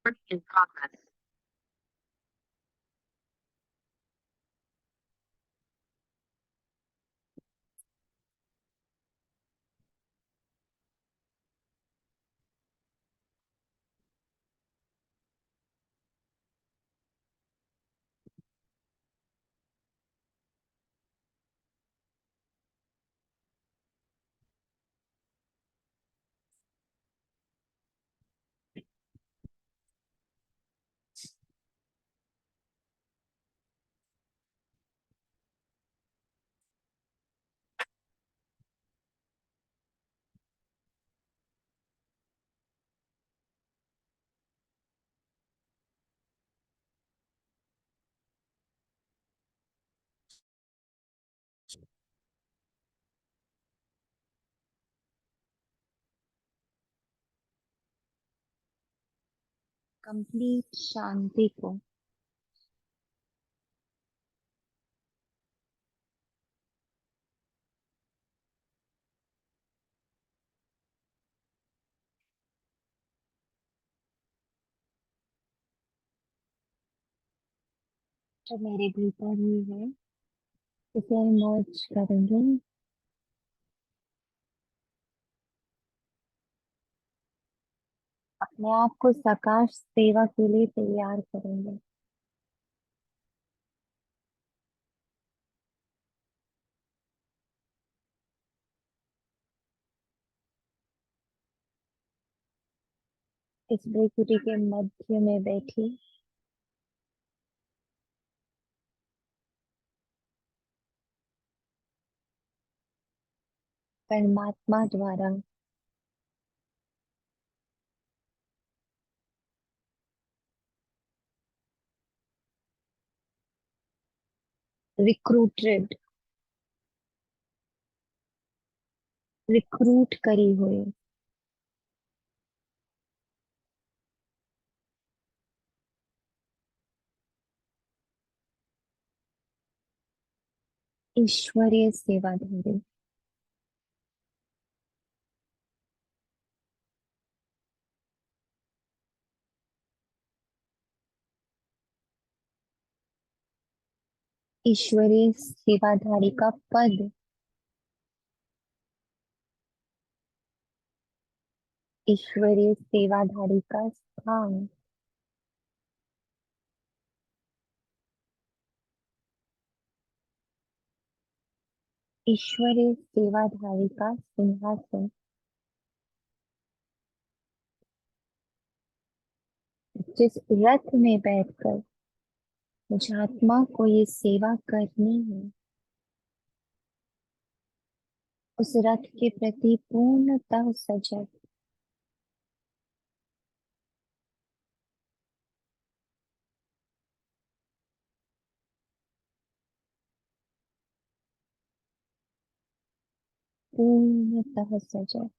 In progress. Complete शांति को जो मेरे भीतर ही है उसे इमर्ज करेंगे। अपने आप को साकार सेवा के लिए तैयार करेंगे। इस प्रकृति के मध्य में बैठी परमात्मा द्वारा रिक्रूटेड रिक्रूट करी हुई ईश्वरीय सेवाधारी ईश्वरीय सेवाधारी का पद, ईश्वरीय सेवाधारी का स्थान, ईश्वरीय सेवाधारी का सिंहासन, जिस रथ में बैठकर मुझ आत्मा को ये सेवा करनी है, उस रथ के प्रति पूर्णतः सजग, पूर्णतः सजग,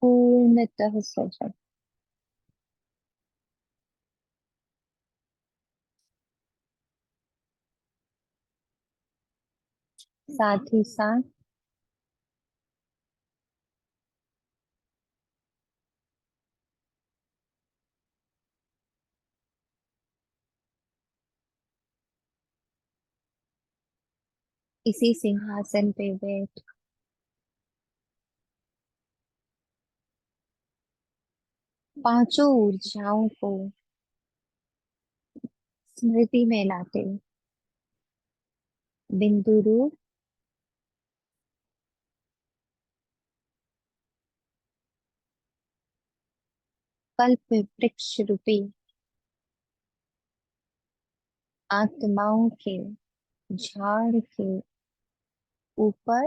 पूर्णतः सजग। साथ ही साथ इसी सिंहासन पे बैठ पांचों ऊर्जाओं को स्मृति में लाते बिंदु रूप कल्प वृक्ष रूपी आत्माओं के झाड़ के ऊपर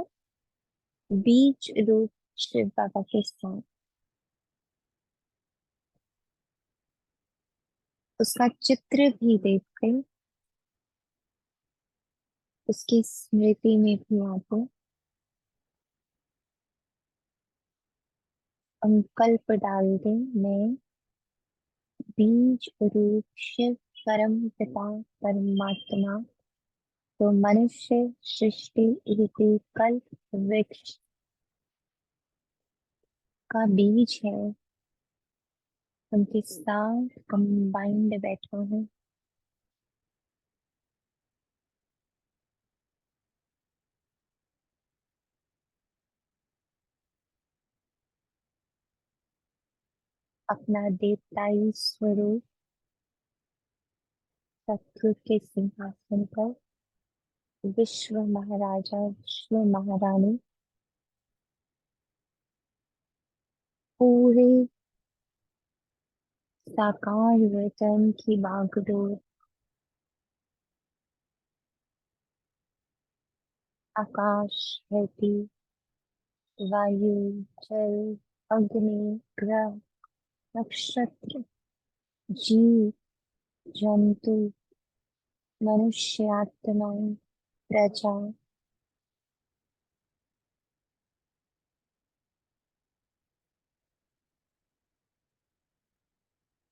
बीज रूप शिव बाबा के स्थान, उसका चित्र भी देखते, उसकी स्मृति में भी आते, संकल्प डाल दे मैं बीज रूप शिव परम पिता परमात्मा तो मनुष्य सृष्टि रूपी कल्प वृक्ष का बीज है, उनके साथ कंबाइंड बैठा हूँ। अपना देवताई स्वरूप सत्य के सिंहासन पर विश्व महाराजा विश्व महारानी पूरे साकार वतन की बागडोर आकाश, धरती, वायु, जल, अग्नि, ग्रह, नक्षत्र, जीव जंतु, मनुष्य आत्माएं, प्रजा,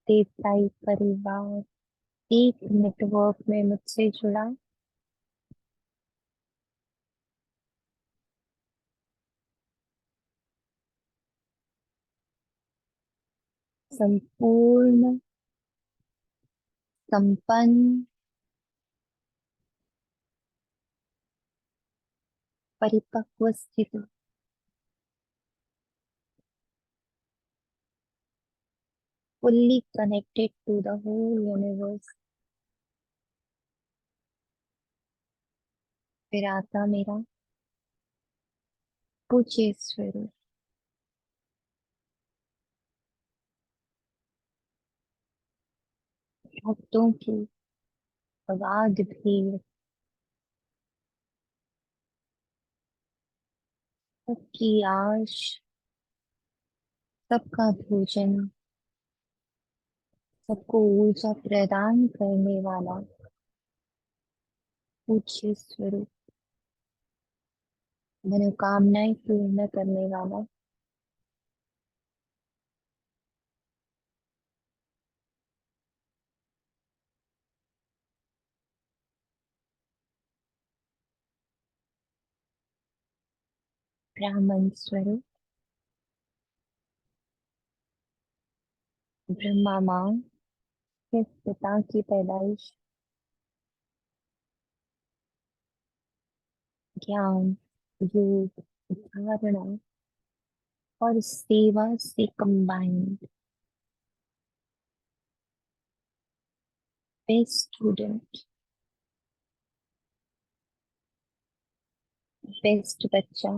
देवताई परिवार एक नेटवर्क में मुझसे जुड़ा। संपूर्ण, संपन्न, परिपक्व स्थिति, fully connected to the whole universe। फिर आता मेरा पूज्य स्वरूप, भक्तों की अगाध भीड़, सबकी आश, सबका भोजन, सबको ऊर्जा प्रदान करने वाला पूज्य स्वरूप, मनोकामनाएं पूर्ण करने वाला ब्राह्मण स्वरूप, ब्रह्मा माँ के पिता की पैदाइश, ज्ञान, योग, धारणा और सेवा से कंबाइंड बेस्ट स्टूडेंट, बेस्ट बच्चा,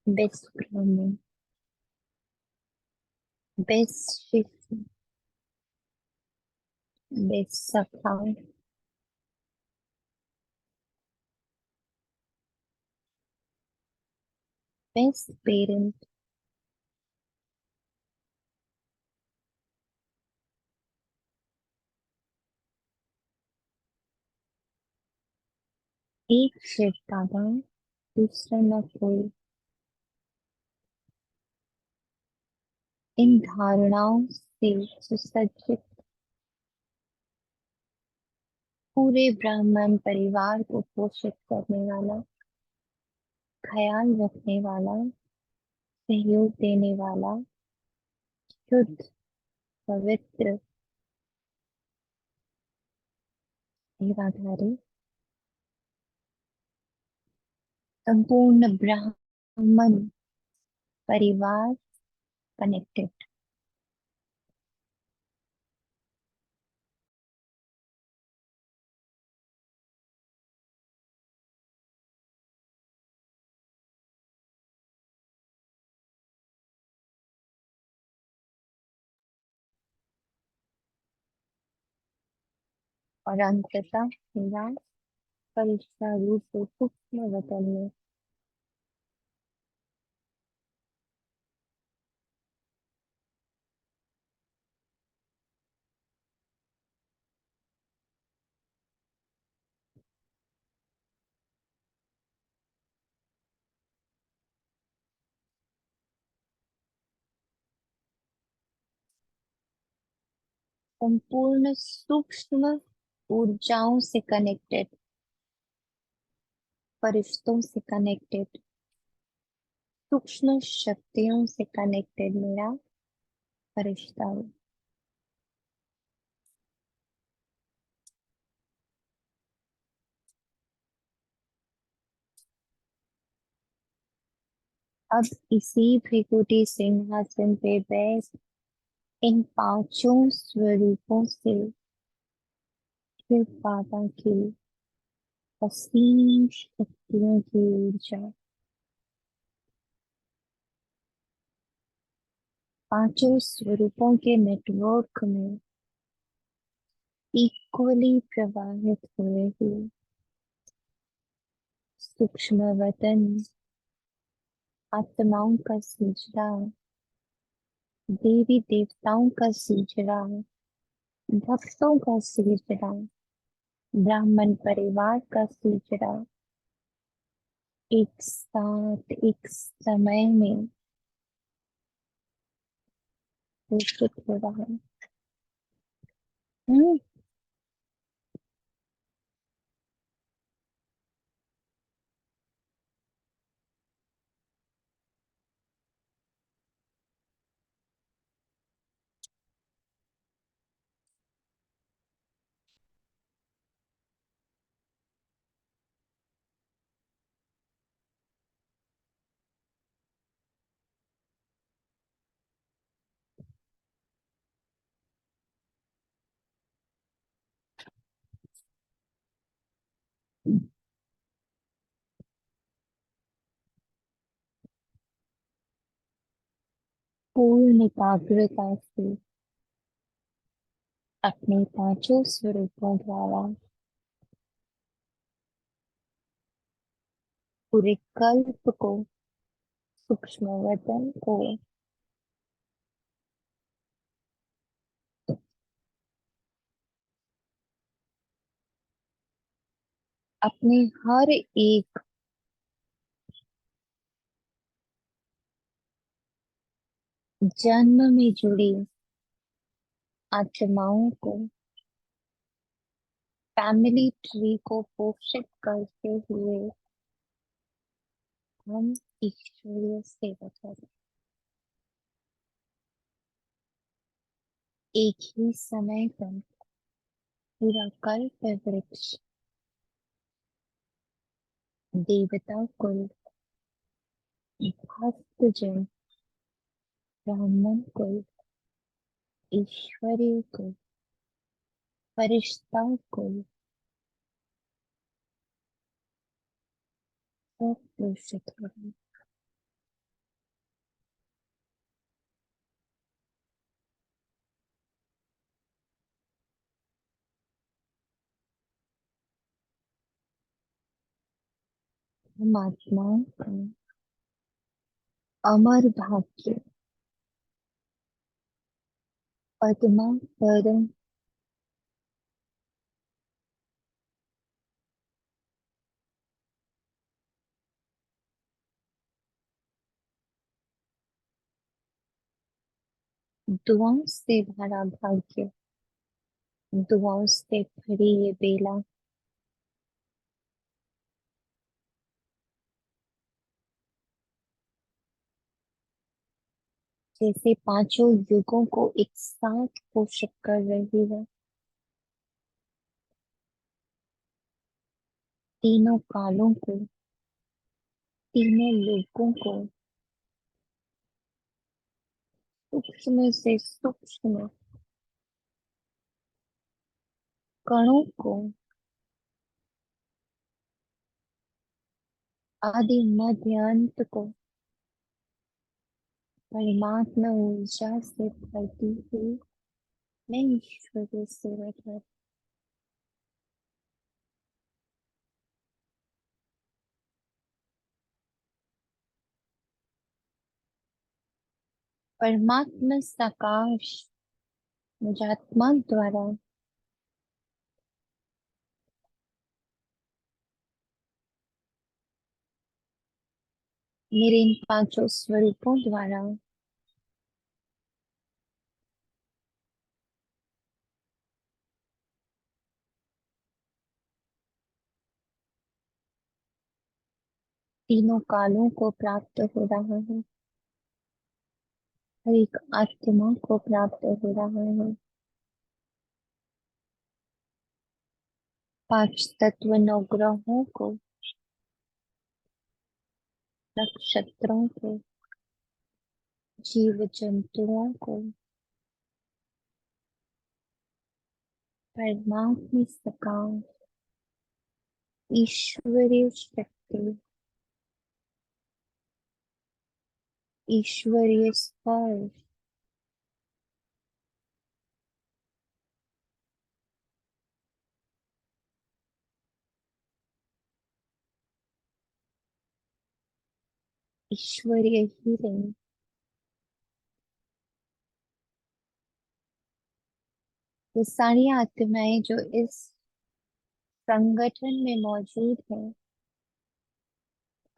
बेस्ट ब्राह्मण, बेस्ट शिष्य, बेस्ट सखा, बेस्ट पेरेंट, एक शिव दादा, दूसरा न कोई। इन धारणाओं से सुसज्जित पूरे ब्राह्मण परिवार को पोषित करने वाला, ख्याल रखने वाला, सहयोग देने वाला, शुद्ध, पवित्र, सेवाधारी, संपूर्ण ब्राह्मण परिवार कनेक्टेड। और अंततः मेरा परिष्कार रूप से सूक्ष्म वतन में संपूर्ण सूक्ष्म ऊर्जाओं से कनेक्टेड, फरिश्तों से कनेक्टेड, सूक्ष्म शक्तियों से कनेक्टेड मेरा फरिश्ता हूँ। अब इसी भृकुटी सिंहासन पे बैठ इन पांचों स्वरूपों से फिर बाबा की असीम शक्तियों की ऊर्जा पांचों स्वरूपों के नेटवर्क में इक्वली प्रवाहित हुए हुए सूक्ष्म वतन आत्माओं का सिजरा, देवी देवताओं का सिजरा, भक्तों का सिजरा, ब्राह्मण परिवार का सिजरा एक साथ एक समय में घोषित हो रहा है। हम्म, पूर्ण एकाग्रता से अपने पांचों स्वरूपों द्वारा पूरे कल्प को सूक्ष्म वतन को अपने हर एक जन्म में जुड़ी आत्माओं को फैमिली ट्री को पोषित करते हुए हम ईश्वरीय सेवा करें। एक ही समय पर पूरा कल्प वृक्ष देवता कुल, भक्त जन, ब्राह्मण कुल, ईश्वरीय कुल, फरिश्ता कुल सब पोषित करें। हम आत्माओं का अमर भाग्य पद्मा परम दुआओं से भरा भाग्य, दुआओं से भरी ये बेला जैसे पांचों युगों को एक साथ पोषित कर रही है, तीनों कालों को, तीनों लोगों को, सूक्ष्म से सूक्ष्म कणों को, आदि मध्य अंत को परमात्मा ऊर्जा से भरती हुई मैं ईश्वर की सेवा कर परमात्मा सकाश मुझात्मा द्वारा मेरे इन पांचों स्वरूपों द्वारा तीनों कालों को प्राप्त हो रहा है, हर एक आत्मा को प्राप्त हो रहा है। पांच तत्व नवग्रहों को, नक्षत्रों को, जीव जंतुओं को, परमात्म सकाम, ईश्वरीय शक्ति, ईश्वरीय स्पर्श, ईश्वरीय हीलिंग, ये सारी आत्माएं जो इस संगठन में मौजूद है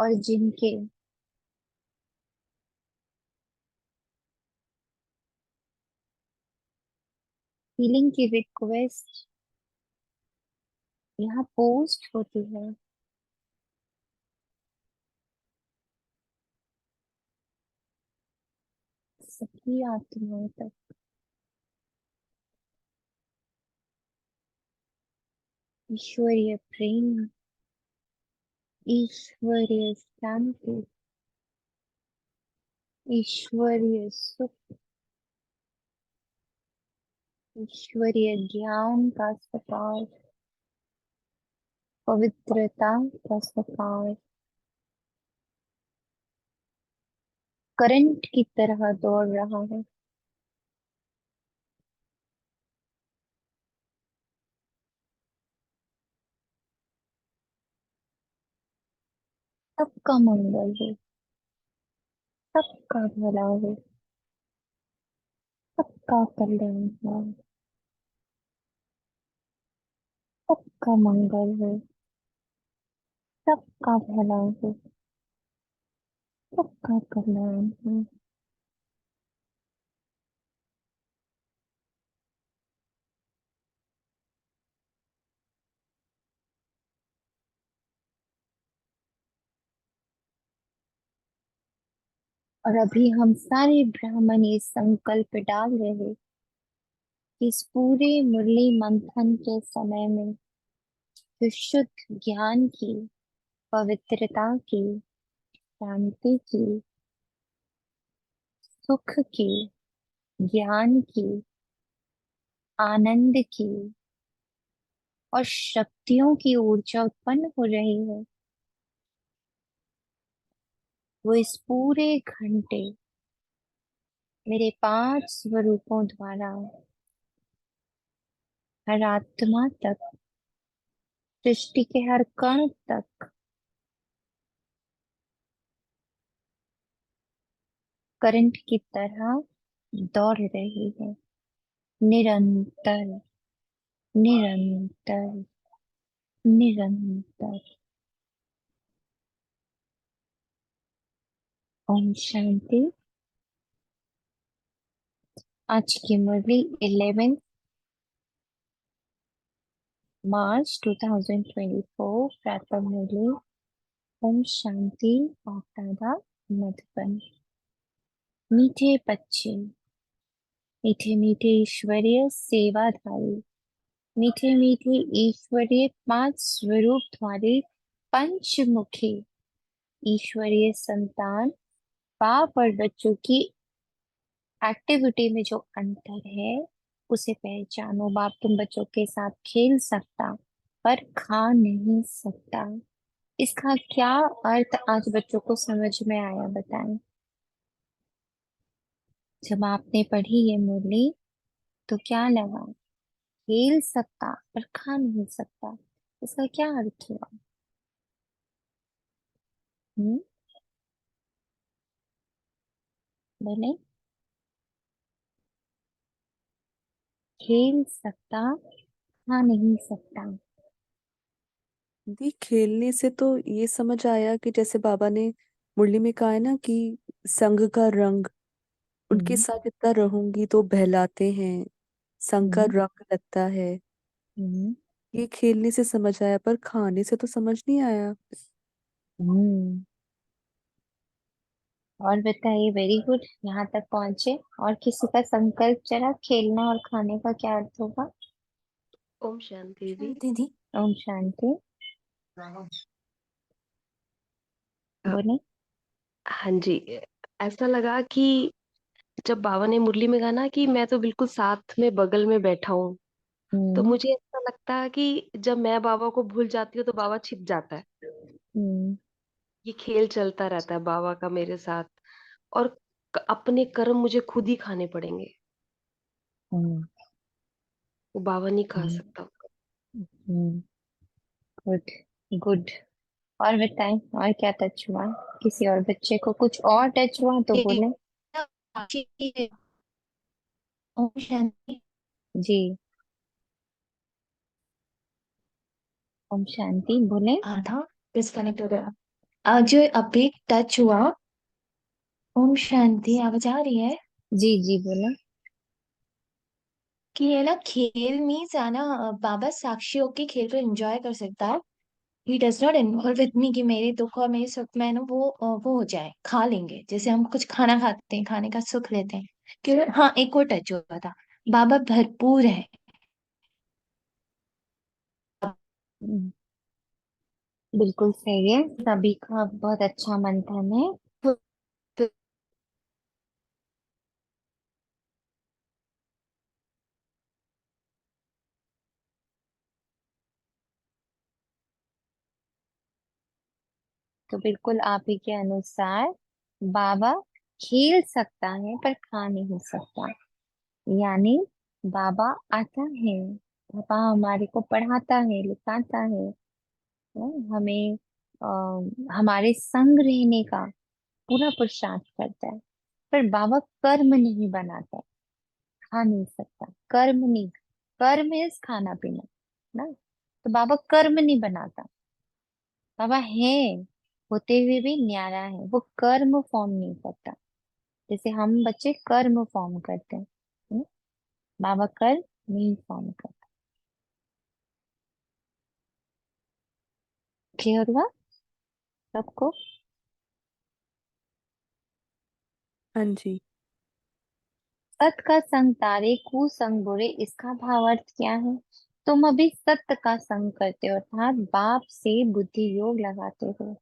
और जिनके हीलिंग की रिक्वेस्ट यहाँ पोस्ट होती है, सभी आत्माओं तक ईश्वरीय प्रेम, ईश्वरीय शांति, ईश्वरीय सुख, ईश्वरीय ज्ञान का प्रकाश, पवित्रता का प्रकाश करंट की तरह दौड़ रहा है। सबका मंगल हो, सबका भला हो, सबका कल्याण हो, सबका मंगल हो, सबका भला हो, सबका कल्याण हो। और अभी हम सारे ब्राह्मण ये संकल्प डाल रहे कि इस पूरे मुरली मंथन के समय में जो शुद्ध ज्ञान की, पवित्रता की, शांति की, सुख की, ज्ञान की, आनंद की और शक्तियों की ऊर्जा उत्पन्न हो रही है, वो इस पूरे घंटे मेरे पांच स्वरूपों द्वारा हर आत्मा तक, सृष्टि के हर कण तक करंट की तरह दौड़ रही है, निरंतर, निरंतर, निरंतर। ओम शांति। आज की मुरली 11 मार्च 2024 प्रातः मुरली। ओम शांति। बाप-दादा मधुबन। मीठे बच्चे, मीठे मीठे ईश्वरीय सेवाधारी, मीठे मीठे ईश्वरीय पांच स्वरूप वाले पंचमुखी ईश्वरीय संतान, बाप और बच्चों की एक्टिविटी में जो अंतर है उसे पहचानो। बाप तुम बच्चों के साथ खेल सकता पर खा नहीं सकता। इसका क्या अर्थ आज बच्चों को समझ में आया, बताएं। जब आपने पढ़ी ये मुरली तो क्या लगा? खेल सकता पर खा नहीं सकता, इसका क्या अर्थ हुआ? हम्म, बोले। खेल सकता, खा नहीं सकता। दी खेलने से तो ये समझ आया कि जैसे बाबा ने मुरली में कहा है ना कि संग का रंग, उनके हम्म, साथ जितना रहूंगी तो बहलाते हैं, संग का हम्म, रंग लगता है। हम्म, ये खेलने से समझ आया, पर खाने से तो समझ नहीं आया। हम्म। और बताइए, वेरी गुड, यहाँ तक पहुंचे। और किसी का संकल्प जरा, खेलना और खाने का क्या अर्थ होगा? ओम शांति जी। दीदी। ओम शांति। बोले। हाँ जी। ऐसा लगा कि जब बाबा ने मुरली में गाना कि मैं तो बिल्कुल साथ में बगल में बैठा हूँ, तो हम्म। मुझे ऐसा लगता है कि जब मैं बाबा को भूल जाती हूँ तो बाबा छिप जाता है। हम्म। ये खेल चलता रहता है बाबा का मेरे साथ। और अपने कर्म मुझे खुद ही खाने पड़ेंगे, हम्म। वो बाबा नहीं खा हम्म। सकता। गुड। गुड। और बताएं, और क्या टच हुआ? किसी और बच्चे को कुछ और टच हुआ तो बोले। ओम शांति। जी। ओम शांति बोले। आधा डिस्कनेक्ट हो गया। आज जो अभी टच हुआ, ओम शांति, आवाज आ रही है? जी जी बोले। कि ये ना खेल मीन्स है ना, बाबा साक्षी होके खेल को एंजॉय कर सकता है। He does not involve with me कि मेरे दुख और मेरे सुख में ना वो हो जाए, खा लेंगे जैसे हम कुछ खाना खाते हैं, खाने का सुख लेते हैं। कि हाँ, एक और टच हुआ था, बाबा भरपूर है। हम्म, बिल्कुल सही है। सभी का बहुत अच्छा मंथन है। तो बिल्कुल आप ही के अनुसार बाबा खेल सकता है पर खा नहीं सकता। यानी बाबा आता है, बाबा हमारे को पढ़ाता है, लिखाता है, हमें हमारे संग रहने का पूरा पुरुषार्थ करता है। पर बाबा कर्म नहीं बनाता, खा नहीं सकता। कर्म नहीं, कर्म इज खाना पीना ना। तो बाबा कर्म नहीं बनाता। बाबा है, होते हुए भी न्यारा है, वो कर्म फॉर्म नहीं करता। जैसे हम बच्चे कर्म फॉर्म करते हैं, बाबा कर्म नहीं फॉर्म करता। क्लियर हुआ सबको? हाँ जी। सत का संग तारे, कुसंग बुरे, इसका भावार्थ क्या है? तुम अभी सत्य का संग करते हो, अर्थात बाप से बुद्धि योग लगाते हो,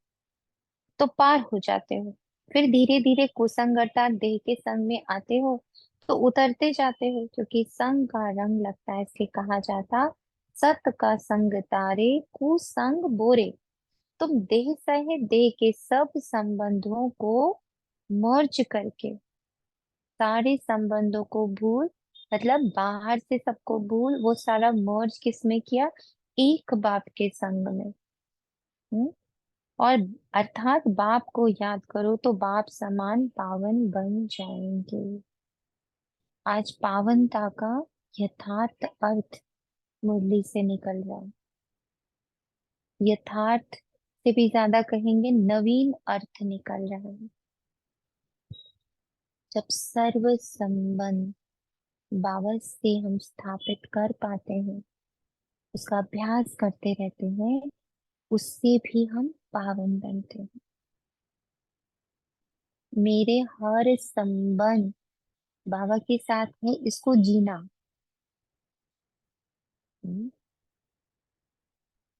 तो पार हो जाते हो। फिर धीरे धीरे कुसंग अर्थात देह के संग में आते हो, तो उतरते जाते हो, क्योंकि संग का रंग लगता है, इसलिए कहा जाता सत का संग तारे, कुसंग बोरे। तुम देह सहित देह के सब संबंधों को मर्ज करके, सारे संबंधों को भूल, मतलब बाहर से सबको भूल, वो सारा मर्ज किसमें किया? एक बाप के संग में। हम्म? और अर्थात बाप को याद करो तो बाप समान पावन बन जाएंगे। आज पावनता का यथार्थ अर्थ मुरली से निकल रहा है। यथार्थ से भी ज्यादा कहेंगे नवीन अर्थ निकल रहा है। जब सर्व संबंध बाबा से हम स्थापित कर पाते हैं, उसका अभ्यास करते रहते हैं, उससे भी हम पावन बनते हैं। मेरे हर संबंध बाबा के साथ है, इसको जीना। हम्म,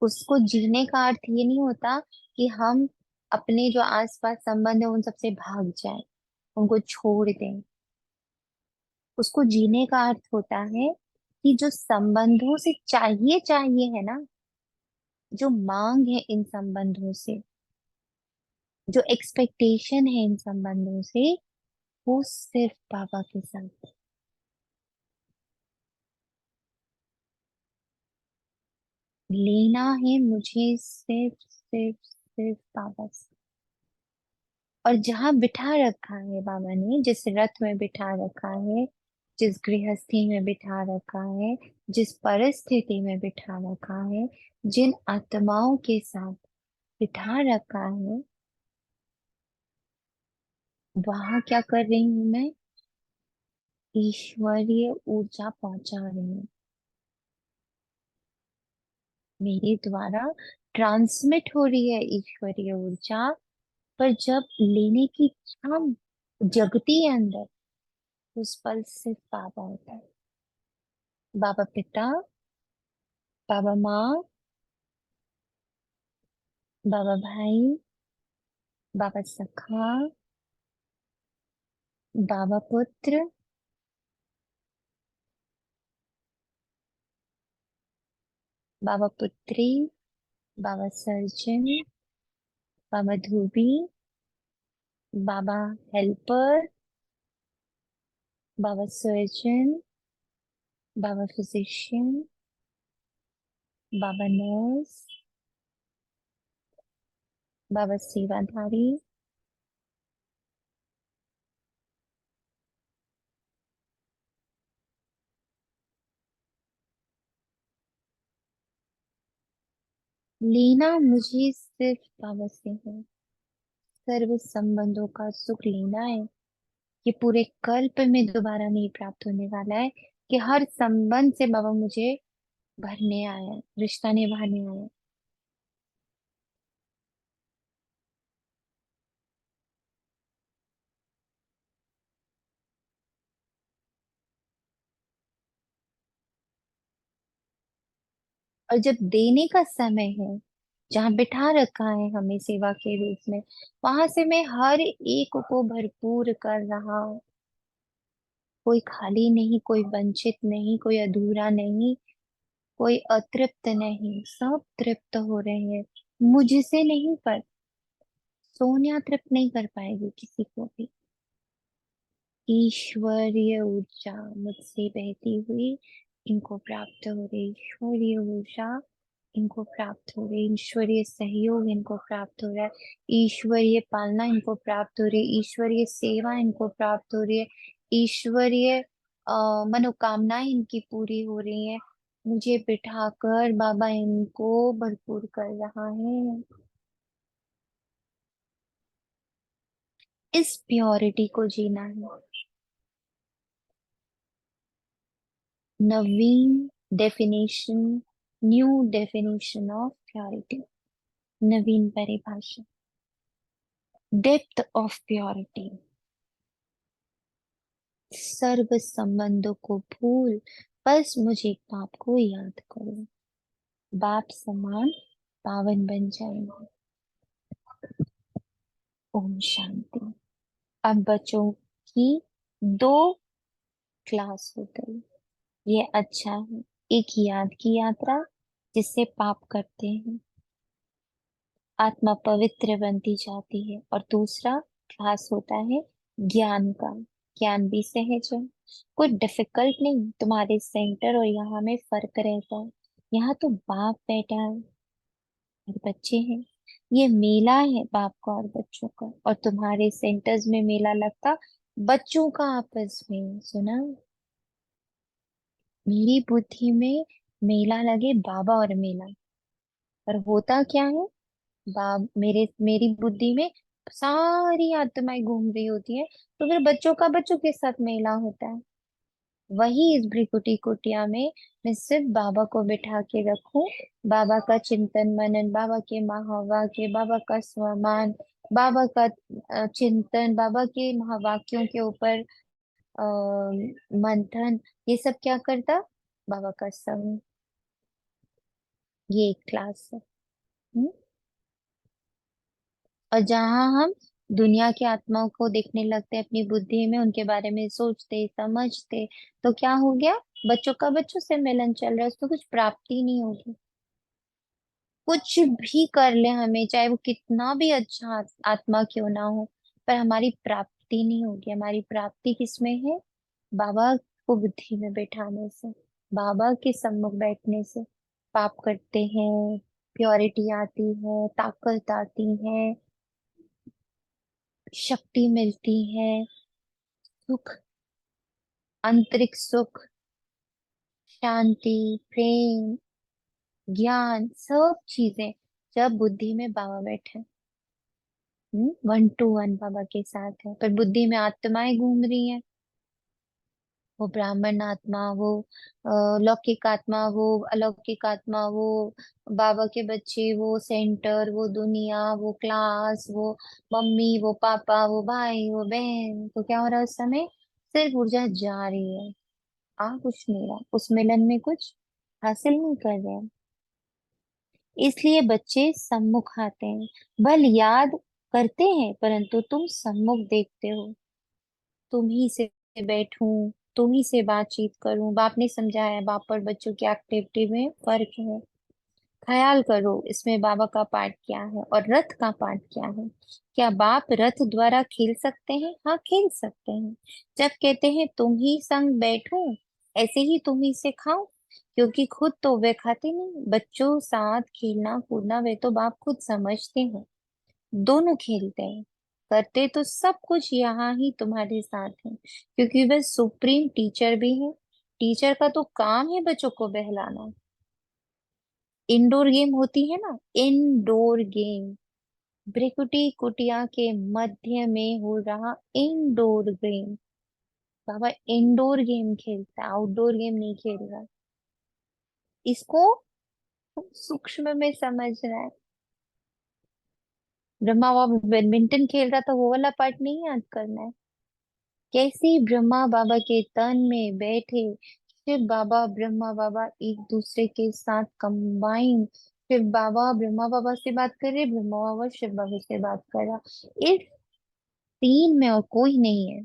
उसको जीने का अर्थ ये नहीं होता कि हम अपने जो आसपास संबंध है उन सबसे भाग जाएं, उनको छोड़ दें। उसको जीने का अर्थ होता है कि जो संबंधों से चाहिए चाहिए है ना, जो मांग है इन संबंधों से, जो एक्सपेक्टेशन है इन संबंधों से, वो सिर्फ बाबा के साथ। लेना है मुझे सिर्फ सिर्फ सिर्फ बाबा से। और जहां बिठा रखा है बाबा ने, जिस रथ में बिठा रखा है, जिस गृहस्थी में बिठा रखा है, जिस परिस्थिति में बिठा रखा है, जिन आत्माओं के साथ बिठा रखा है, वहां क्या कर रही हूं मैं? ईश्वरीय ऊर्जा पहुंचा रही हूँ। मेरे द्वारा ट्रांसमिट हो रही है ईश्वरीय ऊर्जा पर जब लेने की इच्छा जगती है अंदर, उस पल सिर्फ बाबा होता है। बाबा पिता, बाबा माँ, बाबा भाई, बाबा सखा, बाबा पुत्र, बाबा पुत्री, बाबा सर्जन, बाबा धोबी, बाबा हेल्पर, बाबा सर्जन, बाबा फिजिशियन, बाबा नर्स, बाबा सेवाधारी, लेना मुझे सिर्फ बाबा से है। सर्व संबंधों का सुख लेना है। ये पूरे कल्प में दोबारा नहीं प्राप्त होने वाला है कि हर संबंध से बाबा मुझे भरने आया है, रिश्ता निभाने आया है। और जब देने का समय है, जहाँ बिठा रखा है हमें सेवा के रूप में, वहां से मैं हर एक को भरपूर कर रहा हूँ। कोई खाली नहीं, कोई वंचित नहीं, कोई अधूरा नहीं, कोई अतृप्त नहीं, सब तृप्त हो रहे हैं। मुझसे नहीं, पर सोनिया तृप्त नहीं कर पाएगी किसी को भी। ईश्वरीय ऊर्जा मुझसे बहती हुई इनको प्राप्त हो रही, ईश्वरीय ऊर्जा इनको प्राप्त हो रही, ईश्वरीय सहयोग इनको प्राप्त हो रहा है, ईश्वरीय पालना इनको प्राप्त हो रही है, ईश्वरीय सेवा इनको प्राप्त हो रही है, ईश्वरीय मनोकामनाएं इनकी पूरी हो रही है। मुझे बिठाकर बाबा इनको भरपूर कर रहा है। इस प्योरिटी को जीना है। नवीन definition, new definition of purity, नवीन परिभाषा, डेप्थ ऑफ प्योरिटी। सर्व संबंधों को भूल बस मुझे बाप को याद करो, बाप समान पावन बन जाएंगे। ओम शांति। अब बच्चों की दो क्लास हो गई। ये अच्छा है। एक याद की यात्रा जिससे पाप करते हैं, आत्मा पवित्र बनती जाती है, और दूसरा क्लास होता है ज्ञान का। ज्ञान भी सहज है, कोई डिफिकल्ट नहीं। तुम्हारे सेंटर और यहाँ में फर्क रहता है। यहाँ तो बाप बैठा है और बच्चे हैं। ये मेला है बाप का और बच्चों का, और तुम्हारे सेंटर्स में मेला लगता बच्चों का आपस में। सुना? मेरी बुद्धि में मेला लगे बाबा और मेला, पर होता क्या है? मेरी बुद्धि में सारी आत्माएं घूम रही होती है, तो फिर बच्चों का बच्चों के साथ मेला होता है। वही इस भ्रिकुटी कुटिया में मैं सिर्फ बाबा को बिठा के रखूं, बाबा का चिंतन मनन, बाबा के महावाक्य, बाबा का स्वमान, बाबा का चिंतन, बाबा के महावाक्यों के ऊपर मंथन, ये सब क्या करता? बाबा का संग। ये एक क्लास है। हम्म? और जहाँ हम दुनिया की आत्माओं को देखने लगते हैं अपनी बुद्धि में, उनके बारे में सोचते समझते, तो क्या हो गया? बच्चों का बच्चों से मिलन चल रहा है, उसको कुछ प्राप्ति नहीं होगी। कुछ भी कर ले हमें, चाहे वो कितना भी अच्छा आत्मा क्यों ना हो, पर हमारी प्राप्ति नहीं होगी। हमारी प्राप्ति किसमें है? बाबा को बुद्धि में बैठाने से, बाबा के सम्मुख बैठने से। पाप करते हैं, प्योरिटी आती है, ताकत आती है, शक्ति मिलती है, सुख, आंतरिक सुख, शांति, प्रेम, ज्ञान, सब चीजें जब बुद्धि में बाबा बैठे। 1 to 1 बाबा के साथ है, पर बुद्धि में आत्माएं घूम रही हैं। वो ब्राह्मण आत्मा, वो लौकिक आत्मा, वो अलौकिक आत्मा, वो बाबा के बच्चे, वो सेंटर, वो दुनिया, वो क्लास, वो मम्मी, वो पापा, वो भाई, वो बहन, तो क्या हो रहा है उस समय? सिर्फ ऊर्जा जा रही है, आ कुछ नहीं रहा, उस मिलन में कुछ हासिल नहीं कर रहे हैं। इसलिए बच्चे सम्मुख आते हैं, बल याद करते हैं, परंतु तुम सम्मुख देखते हो। तुम ही से बैठूं, तुम ही से बातचीत करूं, बाप ने समझाया, बाप और बच्चों की एक्टिविटी में फर्क है। ख्याल करो इसमें बाबा का पार्ट क्या है और रथ का पार्ट क्या है। क्या बाप रथ द्वारा खेल सकते हैं? हाँ, खेल सकते हैं। जब कहते हैं तुम ही संग बैठो, ऐसे ही तुम ही से खाओ, क्योंकि खुद तो वे खाते नहीं। बच्चों साथ खेलना कूदना वे तो बाप खुद समझते हैं। दोनों खेलते हैं, करते तो सब कुछ यहाँ ही तुम्हारे साथ है, क्योंकि वे सुप्रीम टीचर भी है। टीचर का तो काम है बच्चों को बहलाना। इंडोर गेम होती है ना, इंडोर गेम, भ्रिकुटी कुटिया के मध्य में हो रहा इंडोर गेम। बाबा इंडोर गेम खेलता है, आउटडोर गेम नहीं खेल रहा। इसको सूक्ष्म में समझना है। ब्रह्मा बाबा बैडमिंटन खेल रहा था, वो वाला पार्ट नहीं याद करना है। कैसे ब्रह्मा बाबा के तन में बैठे शिव बाबा ब्रह्मा बाबा एक दूसरे के साथ कंबाइन, शिव बाबा ब्रह्मा बाबा से बात कर रहे, ब्रह्मा बाबा शिव बाबा से बात कर रहा। इस तीन में और कोई नहीं है।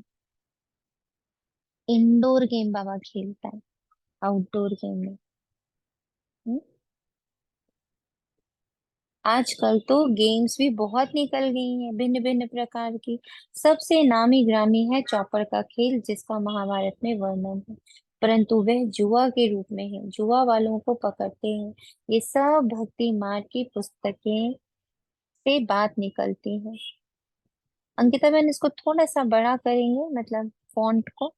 इंडोर गेम बाबा खेलता है, आउटडोर गेम में। हम्म? आजकल तो गेम्स भी बहुत निकल गई हैं, भिन्न भिन्न प्रकार की। सबसे नामी ग्रामी है चौपड़ का खेल, जिसका महाभारत में वर्णन है, परंतु वह जुआ के रूप में है। जुआ वालों को पकड़ते हैं। ये सब भक्ति मार्ग की पुस्तकें से बात निकलती है। अंकिता बहन, इसको थोड़ा सा बड़ा करेंगे, मतलब फॉन्ट को।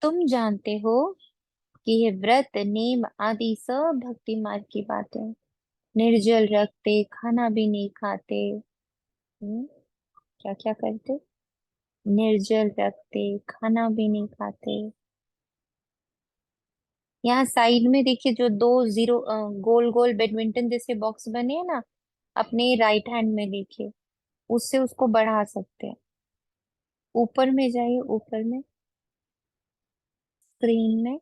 तुम जानते हो कि ये व्रत नेम आदि सब भक्ति मार्ग की बातें। निर्जल रखते, खाना भी नहीं खाते। क्या क्या करते? निर्जल रखते, खाना भी नहीं खाते। यहाँ साइड में देखिए, जो दो जीरो गोल गोल बैडमिंटन जैसे बॉक्स बने हैं ना, अपने राइट हैंड में देखिए, उससे उसको बढ़ा सकते हैं। ऊपर में जाइए, ऊपर में स्क्रीन में।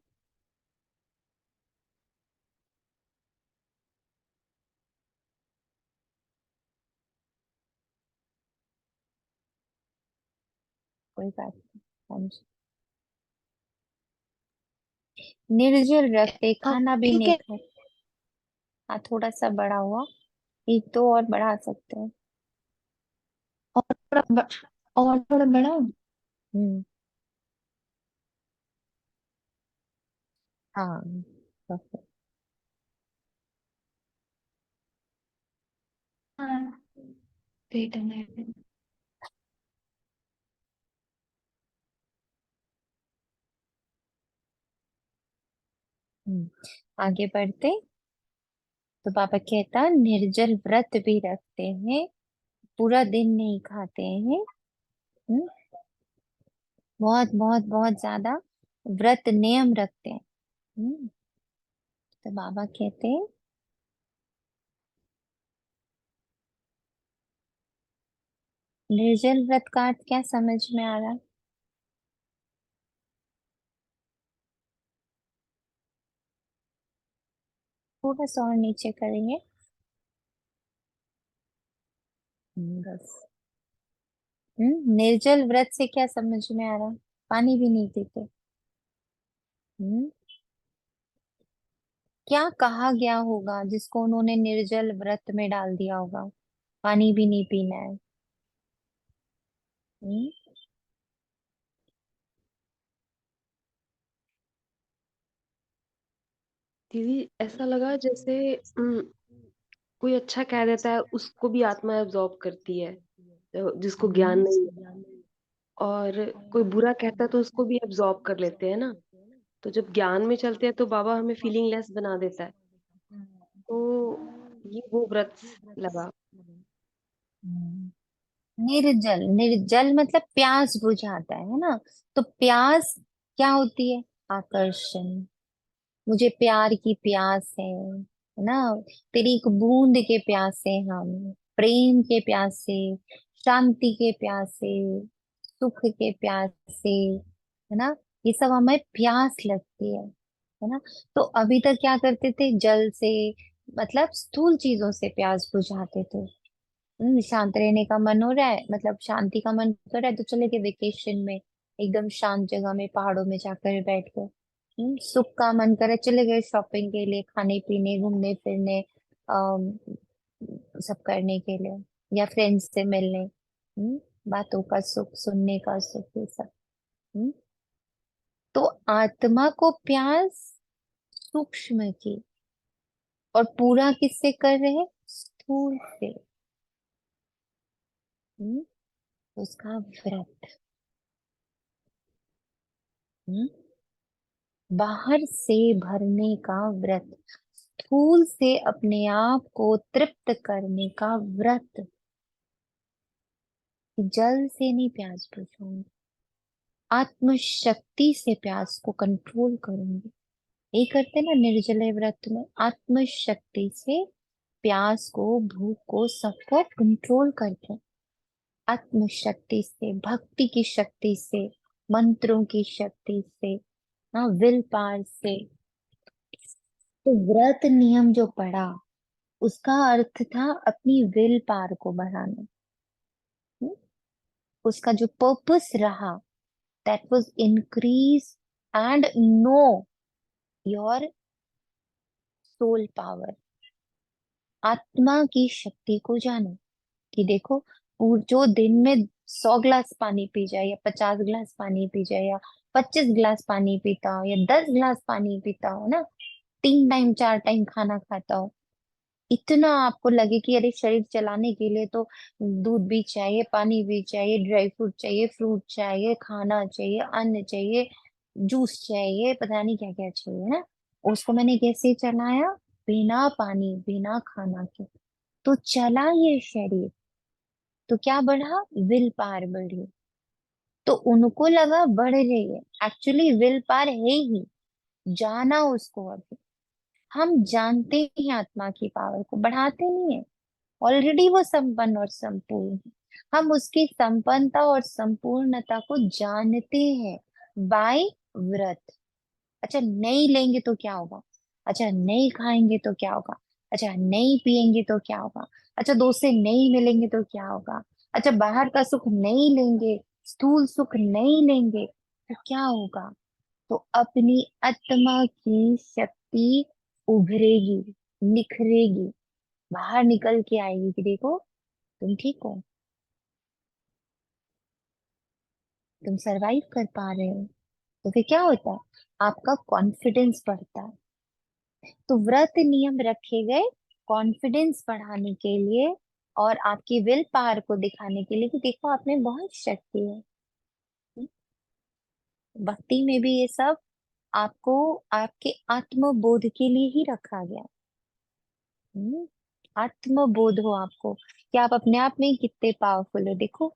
कोई बात नहीं, हाँ जी। निर्जल रखते, हाँ, खाना भी ठीक नहीं है। खाते। हाँ, थोड़ा सा बड़ा हुआ, एक दो और बढ़ा सकते हैं। और और थोड़ा बड़ा। हम्म। हाँ, perfect। हाँ, वेट अ मिनट। हम्म। आगे बढ़ते, तो पापा कहता निर्जल व्रत भी रखते हैं, पूरा दिन नहीं खाते हैं। हम्म, बहुत बहुत बहुत ज्यादा व्रत नियम रखते हैं। हम्म, तो बाबा कहते हैं निर्जल व्रत का अर्थ क्या समझ में आ रहा है? थोड़ा सा और नीचे करेंगे। बस। निर्जल व्रत से क्या समझ में आ रहा? पानी भी नहीं पीते। हम्म, क्या कहा गया होगा जिसको उन्होंने निर्जल व्रत में डाल दिया होगा? पानी भी नहीं पीना है। हम्म, दीदी ऐसा लगा जैसे कोई अच्छा कह देता है उसको भी आत्मा एब्जॉर्ब करती है, जिसको ज्ञान हम्म, नहीं है। और कोई बुरा कहता है तो उसको भी एब्जॉर्ब कर लेते हैं ना। तो जब ज्ञान में चलते हैं तो बाबा हमें फीलिंग लेस बना देता है। तो ये वो व्रत लगा। हम्म, निर्जल, निर्जल मतलब प्यास बुझाता है ना। तो प्यास क्या होती है? आकर्षण। मुझे प्यार की प्यास है ना। तेरी एक बूंद के प्यासे हम, प्रेम के प्यासे, शांति के प्यासे, सुख के प्यासे, है ना। ये सब हमें प्यास लगती है ना। तो अभी तक क्या करते थे? जल से, मतलब स्थूल चीजों से प्यास बुझाते थे। शांत रहने का मन हो रहा है, मतलब शांति का मन कर रहा है, तो चले गए वेकेशन में एकदम शांत जगह में, पहाड़ों में जाकर बैठ गए। सुख का मन करे, चले गए शॉपिंग के लिए, खाने पीने, घूमने फिरने, अम, सब करने के लिए, या फ्रेंड्स से मिलने। बातों का सुख, सुनने का सुख, ये सब। हम्म, तो आत्मा को प्यास सूक्ष्म की, और पूरा किससे कर रहे हैं? स्थूल से। हम्म, उसका व्रत। हम्म, बाहर से भरने का व्रत, स्थूल से अपने आप को तृप्त करने का व्रत। जल से नहीं प्यास बुझाऊंगी, आत्म शक्ति से प्यास को कंट्रोल करूंगी। यही करते ना निर्जल व्रत में, आत्म शक्ति से प्यास को, भूख को, सबको कंट्रोल करते हैं। आत्म शक्ति से, भक्ति की शक्ति से, मंत्रों की शक्ति से, हाँ, विल पावर से। तो व्रत नियम जो पढ़ा, उसका अर्थ था अपनी विल पावर को बढ़ाना। हम्म? उसका जो पर्पस रहा, that was increase and know your soul power. आत्मा की शक्ति को जानो कि देखो, जो दिन में 100 गिलास पानी पी जाए, या 50 गिलास पानी पी जाए, या 25 गिलास पानी पीता हो, या 10 गिलास पानी पीता हो ना, 3 टाइम 4 टाइम खाना खाता हो, इतना आपको लगे कि अरे शरीर चलाने के लिए तो दूध भी चाहिए, पानी भी चाहिए, ड्राई फ्रूट चाहिए, फ्रूट चाहिए, खाना चाहिए, अन्न चाहिए, जूस चाहिए, पता नहीं क्या क्या चाहिए ना। उसको मैंने कैसे चलाया? बिना पानी, बिना खाना के। तो चला ये शरीर, तो क्या बढ़ा? विल पावर बढ़ी। तो उनको लगा बढ़ रही है, एक्चुअली विल पावर है ही, जाना उसको। अभी हम जानते हैं आत्मा की पावर को, बढ़ाते नहीं है। ऑलरेडी वो संपन्न और संपूर्ण है। हम उसकी संपन्नता और संपूर्णता को जानते हैं बाय व्रत। अच्छा, नहीं लेंगे तो क्या होगा? अच्छा, नहीं खाएंगे तो क्या होगा? अच्छा, नहीं पिएंगे तो क्या होगा? अच्छा, दोस्त से नहीं मिलेंगे तो क्या होगा? अच्छा, बाहर का सुख नहीं लेंगे, स्थूल सुख नहीं लेंगे तो क्या होगा? तो अपनी आत्मा की शक्ति उभरेगी, निखरेगी, बाहर निकल के आएगी कि देखो, तुम ठीक हो, तुम सरवाइव कर पा रहे हो। तो फिर क्या होता है? आपका कॉन्फिडेंस बढ़ता है। तो व्रत नियम रखे गए कॉन्फिडेंस बढ़ाने के लिए, और आपकी विल पावर को दिखाने के लिए कि देखो, आप में बहुत शक्ति है। भक्ति में भी ये सब आपको, आपके आत्मबोध के लिए ही रखा गया। हम्म, आत्मबोध हो आपको कि आप अपने आप में कितने पावरफुल हो। देखो,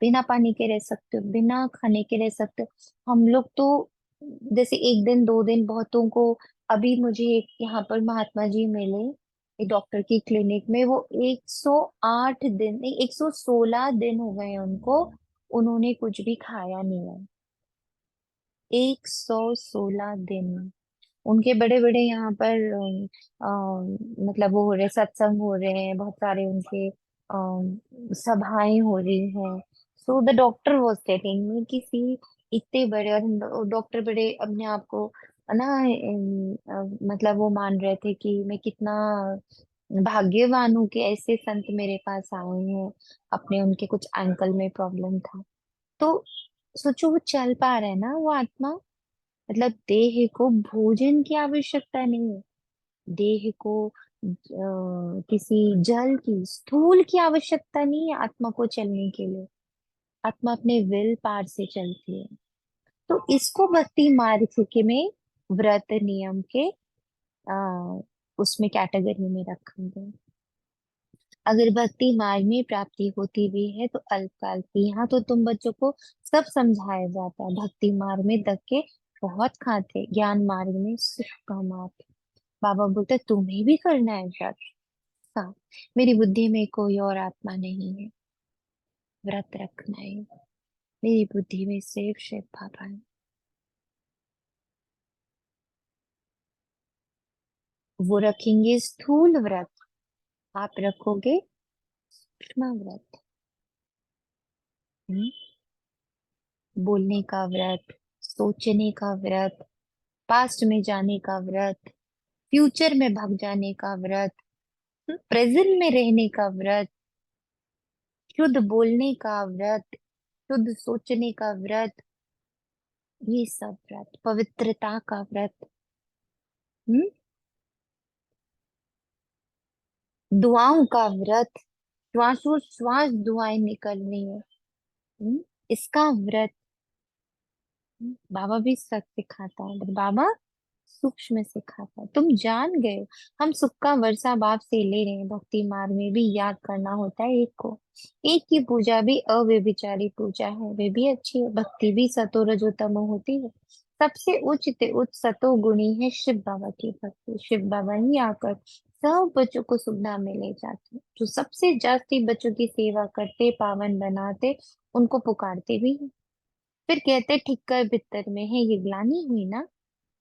बिना पानी के रह सकते हो, बिना खाने के रह सकते हो। हम लोग तो जैसे एक दिन 2 दिन बहुतों को। अभी मुझे एक यहाँ पर महात्मा जी मिले, एक डॉक्टर की क्लिनिक में, वो 108 दिन नहीं, 116 दिन हो गए हैं उनको, उन्होंने कुछ भी खाया नहीं है। 116 दिन। उनके बड़े बड़े यहाँ पर मतलब वो हो रहे, सत्संग हो रहे हैं बहुत सारे, उनके सभाएं हो रही हैं। So the doctor was telling me कि सी, इतने बड़े, और डॉक्टर बड़े अपने आप को ना, मतलब वो मान रहे थे कि मैं कितना भाग्यवान हूँ कि ऐसे संत मेरे पास आए हैं। अपने, उनके कुछ एंकल में प्रॉब्लम था। तो सोचो, वो चल पा रहे हैं ना, वो आत्मा। मतलब देह को भोजन की आवश्यकता नहीं है, देह को किसी जल की, स्थूल की आवश्यकता नहीं है आत्मा को चलने के लिए। आत्मा अपने विल पार से चलती है। तो इसको भक्ति मार्ग के में व्रत नियम के आ, उसमें कैटेगरी में रखा गया। अगर भक्ति मार्ग में प्राप्ति होती भी है तो अल्पकाल की। यहाँ तो तुम बच्चों को सब समझाया जाता है। भक्ति मार्ग में धक्के बहुत खाते, ज्ञान मार्ग में सुख का मार्ग। बाबा बोलते तुम्हें भी करना है व्रत। हाँ, मेरी बुद्धि में कोई और आत्मा नहीं है, व्रत रखना है। मेरी बुद्धि में सिर्फ शिव बाबा है। वो रखेंगे स्थूल व्रत, आप रखोगे सूक्ष्म व्रत। हम्म? बोलने का व्रत, सोचने का व्रत, पास्ट में जाने का व्रत, फ्यूचर में भाग जाने का व्रत, प्रेजेंट में रहने का व्रत, शुद्ध बोलने का व्रत, शुद्ध सोचने का व्रत, ये सब व्रत, पवित्रता का व्रत। हम्म? दुआओं का व्रत, श्वासोश्वास दुआएं निकलनी है। हम्म? इसका व्रत। बाबा भी सच सिखाता है, but बाबा सूक्ष्म सिखाता है। तुम जान गए हो, हम सुख का वर्षा बाप से ले रहे हैं। भक्ति मार्ग में भी याद करना होता है एक को। एक की पूजा भी अव्यभिचारी पूजा है, वे भी अच्छी है। भक्ति भी सतो रजो तमो होती है। सबसे उच्च ते उच्च सतो गुणी है शिव बाबा की भक्ति। शिव बाबा ही आकर सब बच्चों को सुविधा में ले जाते, जो सबसे जास्ती बच्चों की सेवा करते, पावन बनाते, उनको पुकारते भी हैं। फिर कहते ठिक्कर भित्तर में है, ये ग्लानि हुई ना,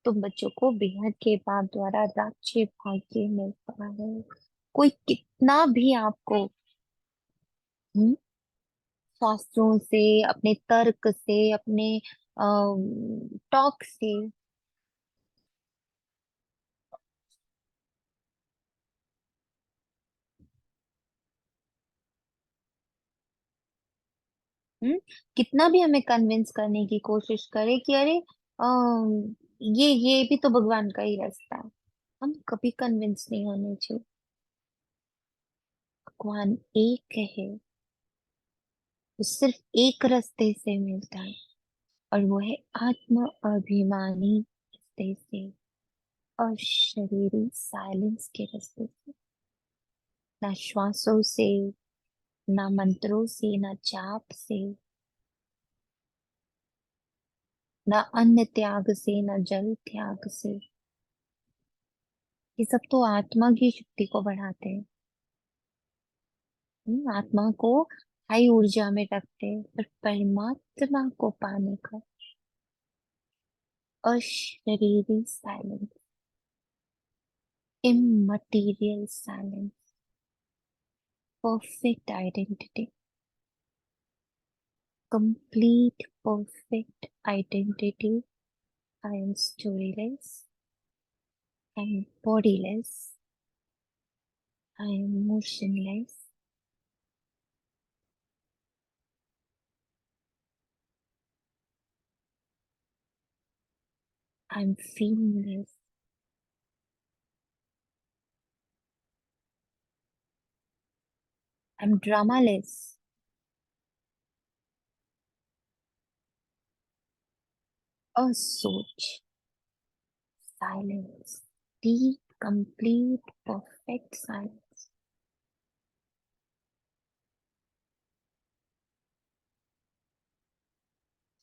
तुम बच्चों को बेहद के बाप द्वारा राज्य भाग्य मिलता है। कोई कितना भी आपको हम्म, शास्त्रों से, अपने तर्क से, अपने टॉक से हम्म, कितना भी हमें कन्विंस करने की कोशिश करे कि अरे ये भी तो भगवान का ही रास्ता है, हम कभी कन्विंस नहीं होने चाहिए। भगवान एक है, वो सिर्फ एक रास्ते से मिलता है, और वो है आत्म अभिमानी रास्ते से, और शरीरी साइलेंस के रास्ते से। ना श्वासों से, ना मंत्रों से, ना जाप से, ना अन्न त्याग से, ना जल त्याग से। ये सब तो आत्मा की शक्ति को बढ़ाते हैं। आत्मा को हाई ऊर्जा में रखते हैं, पर परमात्मा को पाने का अशरीरी silence, immaterial silence, perfect identity, complete perfect identity. I am storyless, I am bodiless, I am motionless, I am feelingless, I am dramaless. असोच, silence, deep, complete, perfect silence.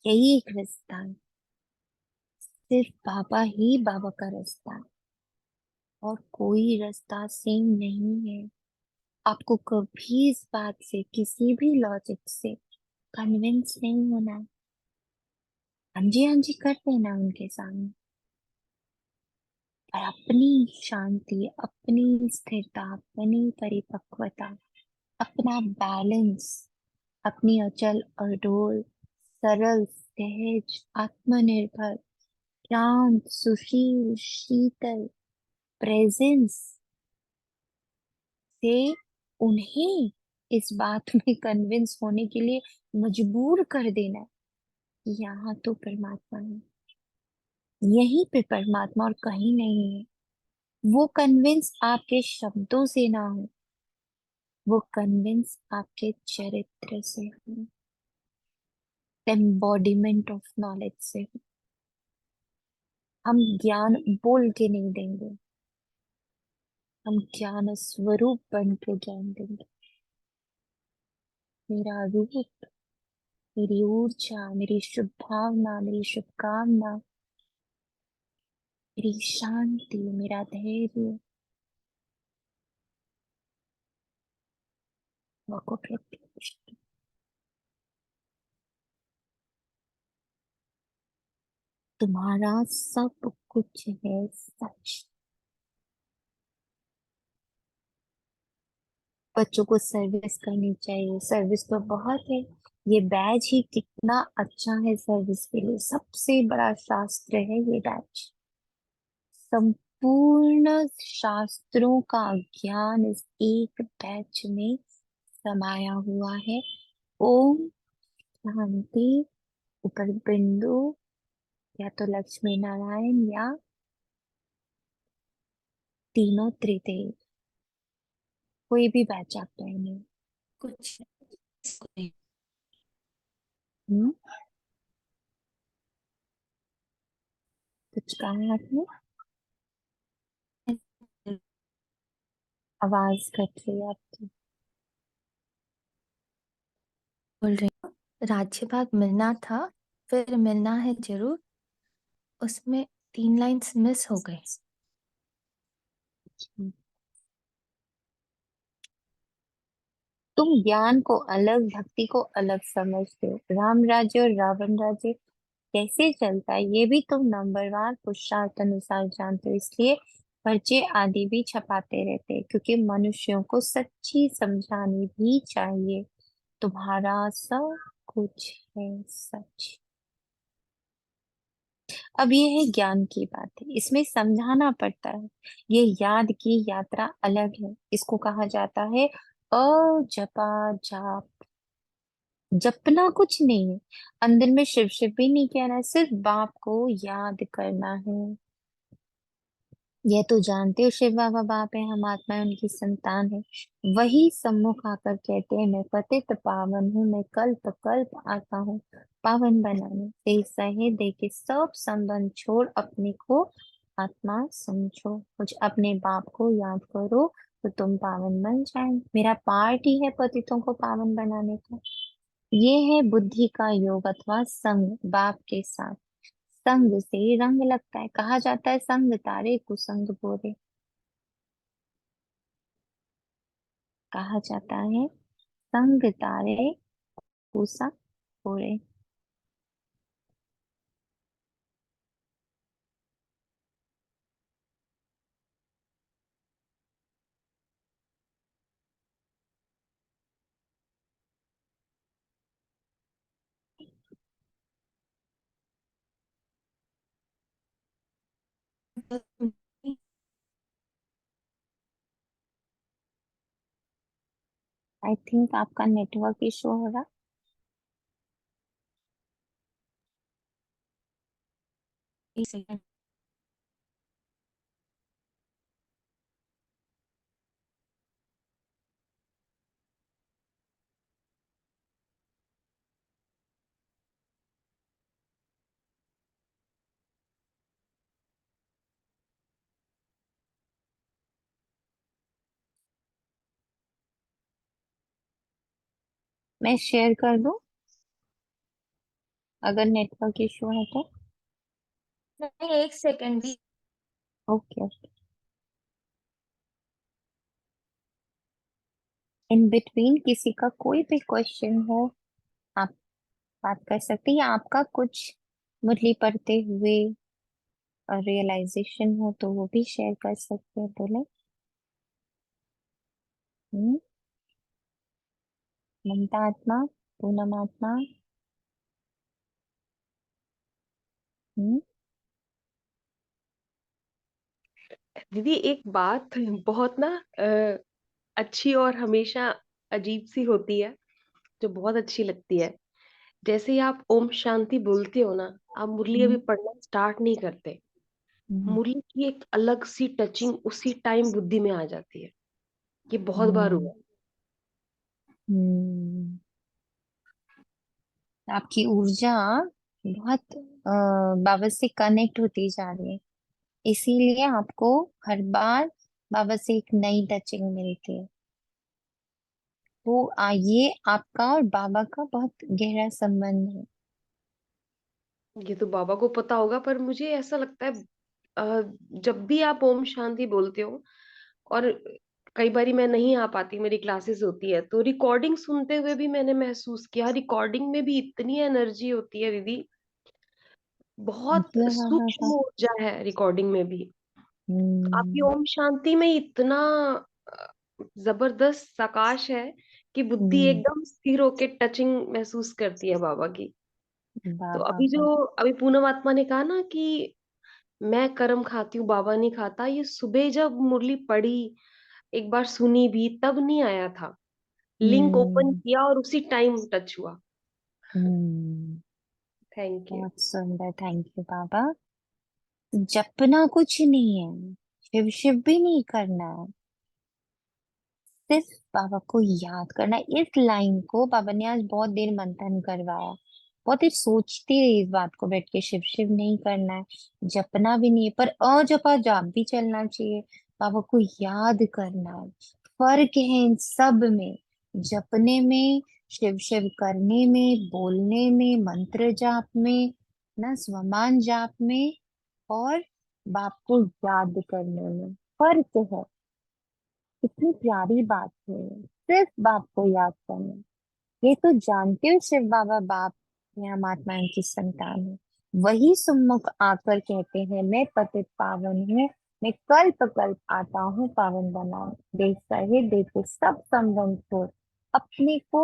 यही एक रास्ता है, सिर्फ बाबा ही बाबा का रास्ता है, और कोई रास्ता सेम नहीं है। आपको कभी इस बात से, किसी भी लॉजिक से कन्विंस नहीं होना है। हाँ जी कर देना उनके सामने, पर अपनी शांति, अपनी स्थिरता, अपनी परिपक्वता, अपना बैलेंस, अपनी अचल अडोल, सरल, सहज, आत्मनिर्भर, शांत, सुशील, शीतल प्रेजेंस से उन्हें इस बात में कन्विंस होने के लिए मजबूर कर देना कि यहाँ तो परमात्मा है, यहीं पे परमात्मा और कहीं नहीं है। वो कन्विंस आपके शब्दों से ना हो, वो कन्विंस आपके चरित्र से हो, एम्बॉडीमेंट ऑफ नॉलेज से हो। हम ज्ञान बोल के नहीं देंगे, हम ज्ञान स्वरूप बन के ज्ञान देंगे। मेरा रूप, मेरी ऊर्जा, मेरी शुभ भावना, मेरी शुभकामना, मेरी शांति, मेरा धैर्य, वह प्रत्यक्ष तुम्हारा सब कुछ है सच। बच्चों को सर्विस करनी चाहिए, सर्विस तो बहुत है, ये बैज ही कितना अच्छा है सर्विस के लिए। सबसे बड़ा शास्त्र है ये बैज। संपूर्ण शास्त्रों का ज्ञान इस एक बैच में समाया हुआ है। ओम शांति, ऊपर बिंदु, या तो लक्ष्मी नारायण या तीनों त्रिदेव, कोई भी बैच आप पहने। कुछ हम्म, कुछ कहा आपने? आवाज कट रही है आपकी। बोल रही हूँ, राज्य भाग मिलना था, फिर मिलना है जरूर, उसमें 3 लाइन्स मिस हो गई। तुम ज्ञान को अलग, भक्ति को अलग समझते हो। राम राज्य और रावण राज्य कैसे चलता है ये भी तुम नंबरवार पुरुषार्थ अनुसार जानते हो, इसलिए पर्चे आदि भी छपाते रहते हैं, क्योंकि मनुष्यों को सच्ची समझानी भी चाहिए। तुम्हारा सब कुछ है सच। अब ये है ज्ञान की बात है, इसमें समझाना पड़ता है। ये याद की यात्रा अलग है, इसको कहा जाता है अजपा जाप। जपना कुछ नहीं है, अंदर में शिव शिव भी नहीं कहना है, सिर्फ बाप को याद करना है। यह तो जानते हो शिव बाबा बाप है, हम आत्माएं उनकी संतान है। वही सम्मुख आकर कहते हैं मैं पतित पावन हूँ, मैं कल्प कल्प आता हूँ पावन बनाने। दे सहे दे के सब संबंध छोड़ अपने को आत्मा समझो, कुछ अपने बाप को याद करो तो तुम पावन बन जाएंगे। मेरा पार्ट ही है पतितों को पावन बनाने का। ये है बुद्धि का योग अथवा संग बाप के साथ। संग से रंग लगता है, कहा जाता है संग तारे कुसंग बोरे। कहा जाता है संग तारे कुसंग बोरे। आई थिंक आपका नेटवर्क इशू हो रहा। एक सेकंड। मैं शेयर कर दूं अगर नेटवर्क इशू है तो? नहीं, एक सेकंड भी। ओके। इन बिटवीन किसी का कोई भी क्वेश्चन हो आप बात कर सकते हैं, या आपका कुछ मुरली पढ़ते हुए रियलाइजेशन हो तो वो भी शेयर कर सकते हैं, बोले। हम्म, ममता आत्मा, पूनम आत्मा। हम्म, दीदी एक बात बहुत ना अच्छी और हमेशा अजीब सी होती है, जो बहुत अच्छी लगती है। जैसे ही आप ओम शांति बोलते हो ना, आप मुरली अभी हम्म, पढ़ना स्टार्ट नहीं करते, हम्म, मुरली की एक अलग सी टचिंग उसी टाइम बुद्धि में आ जाती है। ये बहुत बार हम्म, हुआ है। हम्म। आपकी ऊर्जा बहुत बाबा से कनेक्ट होती जा रही है, इसीलिए आपको हर बार बाबा से एक नई टचिंग मिलती है। तो ये आपका और बाबा का बहुत गहरा संबंध है। ये तो बाबा को पता होगा, पर मुझे ऐसा लगता है जब भी आप ओम शांति बोलते हो, और कई बारी मैं नहीं आ पाती, मेरी क्लासेस होती है, तो रिकॉर्डिंग सुनते हुए भी मैंने महसूस किया, रिकॉर्डिंग में भी इतनी एनर्जी होती है दीदी, बहुत हाँ हाँ सूक्ष्म हाँ। ऊर्जा है रिकॉर्डिंग में भी। आपकी हम्म। ओम शांति में इतना अ, जबरदस्त प्रकाश है कि बुद्धि हम्म। एकदम स्थिर होके टचिंग महसूस करती है बाबा की। वाह तो वाह वाह। अभी पूनम आत्मा ने कहा ना कि मैं कर्म खाती हूँ, बाबा नहीं खाता, ये सुबह जब मुरली पढ़ी, एक बार सुनी भी, तब नहीं आया था, लिंक ओपन हम्म। किया और उसी टाइम टच हुआ। हम्म। Thank you. बहुत सुंदर, थैंक यू बाबा। जपना कुछ नहीं है, शिव शिव भी नहीं करना है, सिर्फ बाबा को याद करना है। इस लाइन को बाबा ने आज बहुत देर मंथन करवाया, बहुत ही सोचती रही इस बात को बैठ के। शिव शिव नहीं करना है, जपना भी नहीं है, पर अजपा जाप भी चलना चाहिए। बाबा को याद करना है। फर्क है इन सब में, जपने में, शिव शिव करने में, बोलने में, मंत्र जाप में, ना स्वमान जाप में, और बाप को याद करने में फर्क है। कितनी प्यारी बात है, सिर्फ बाप को याद करना। ये तो जानते हो शिव बाबा बाप या महात्मा की संतान है। वही सुम्मुख आकर कहते हैं मैं पतित पावन हूँ, मैं कल्प कल्प आता हूँ पावन बनाओ। देख सहे देखो सब संबंध छोड़, अपने को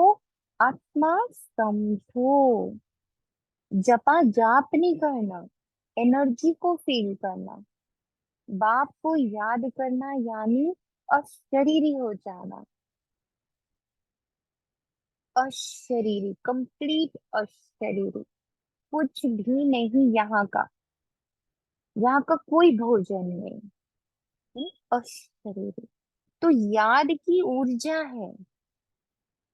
आत्मा समझो। जपा जाप नहीं करना, एनर्जी को फील करना। बाप को याद करना यानी अशरीरी हो जाना। अशरीरी, कंप्लीट अशरीरी, कुछ भी नहीं यहाँ का। यहाँ का कोई भोजन नहीं। अशरीरी। तो याद की ऊर्जा है,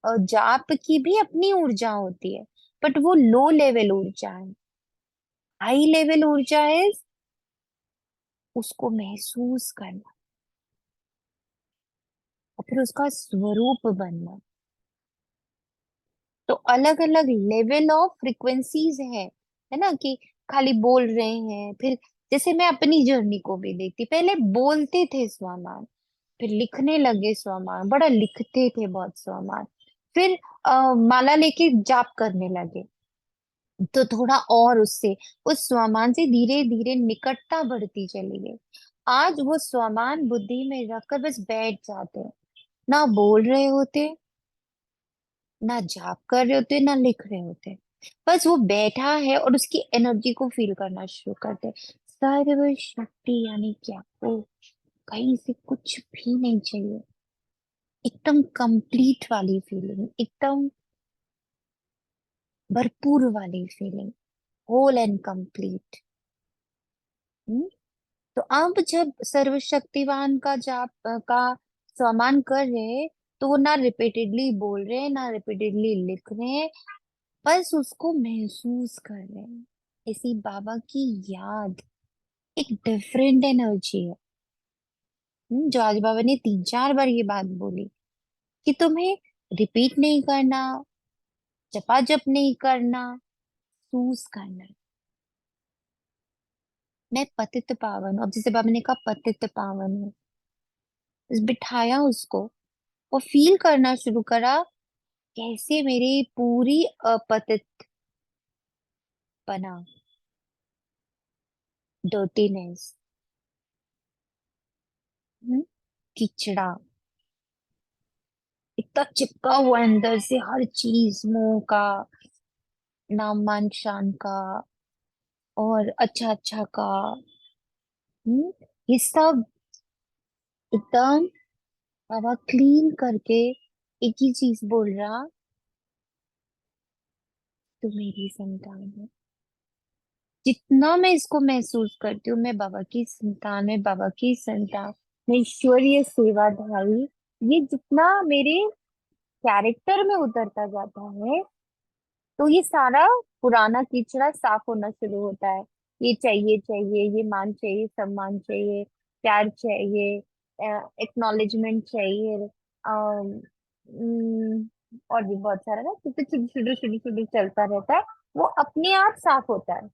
और जाप की भी अपनी ऊर्जा होती है, बट वो लो लेवल ऊर्जा है। हाई लेवल ऊर्जा है उसको महसूस करना और फिर उसका स्वरूप बनना। तो अलग अलग लेवल ऑफ फ्रिक्वेंसीज है ना, कि खाली बोल रहे हैं। फिर जैसे मैं अपनी जर्नी को भी देखती, पहले बोलते थे स्वमान, फिर लिखने लगे स्वमान, बड़ा लिखते थे बहुत स्वमान, फिर माला लेके जाप करने लगे, तो थोड़ा और उससे, उस स्वमान से धीरे धीरे निकटता बढ़ती चली गई। आज वो स्वमान बुद्धि में रखकर बस बैठ जाते हैं, ना बोल रहे होते, ना जाप कर रहे होते, ना लिख रहे होते, बस वो बैठा है और उसकी एनर्जी को फील करना शुरू करते हैं। सर्व शक्ति यानी क्या, वो कहीं से कुछ भी नहीं चाहिए, एकदम कंप्लीट वाली फीलिंग, एकदम भरपूर वाली फीलिंग, होल एंड कंप्लीट। तो अब जब सर्वशक्तिवान का जाप का सम्मान कर रहे हैं, तो वो ना रिपीटेडली बोल रहे हैं, ना रिपीटेडली लिख रहे हैं, बस उसको महसूस कर रहे हैं। इसी बाबा की याद एक डिफरेंट एनर्जी है। जो आज बाबा ने 3 4 बार ये बात बोली कि तुम्हें रिपीट नहीं करना, जपा जप नहीं करना, महसूस करना है। मैं पतित पावन हूं। अब जैसे बाबा ने कहा पतित पावन हूँ, बस बिठाया उसको और फील करना शुरू करा, कैसे मेरी पूरी अपतित पना, डर्टीनेस, किचड़ा, इतना चिपका हुआ है अंदर से हर चीज, मुंह का, नाम मान शान का, और अच्छा अच्छा का, ये सब एकदम बाबा क्लीन करके एक ही चीज बोल रहा, तू मेरी संतान है। जितना मैं इसको महसूस करती हूँ, मैं बाबा की संतान, मैं बाबा की संतान, मैं ईश्वरीय सेवाधारी, ये जितना मेरे कैरेक्टर में उतरता जाता है, तो ये सारा पुराना कीचड़ा साफ होना शुरू होता है। ये चाहिए चाहिए, ये मान चाहिए, सम्मान चाहिए, प्यार चाहिए, एक्नॉलेजमेंट चाहिए, और भी बहुत सारा ना, तो शुरू शुरू शुरू शुरू चलता रहता है, वो अपने आप साफ होता है।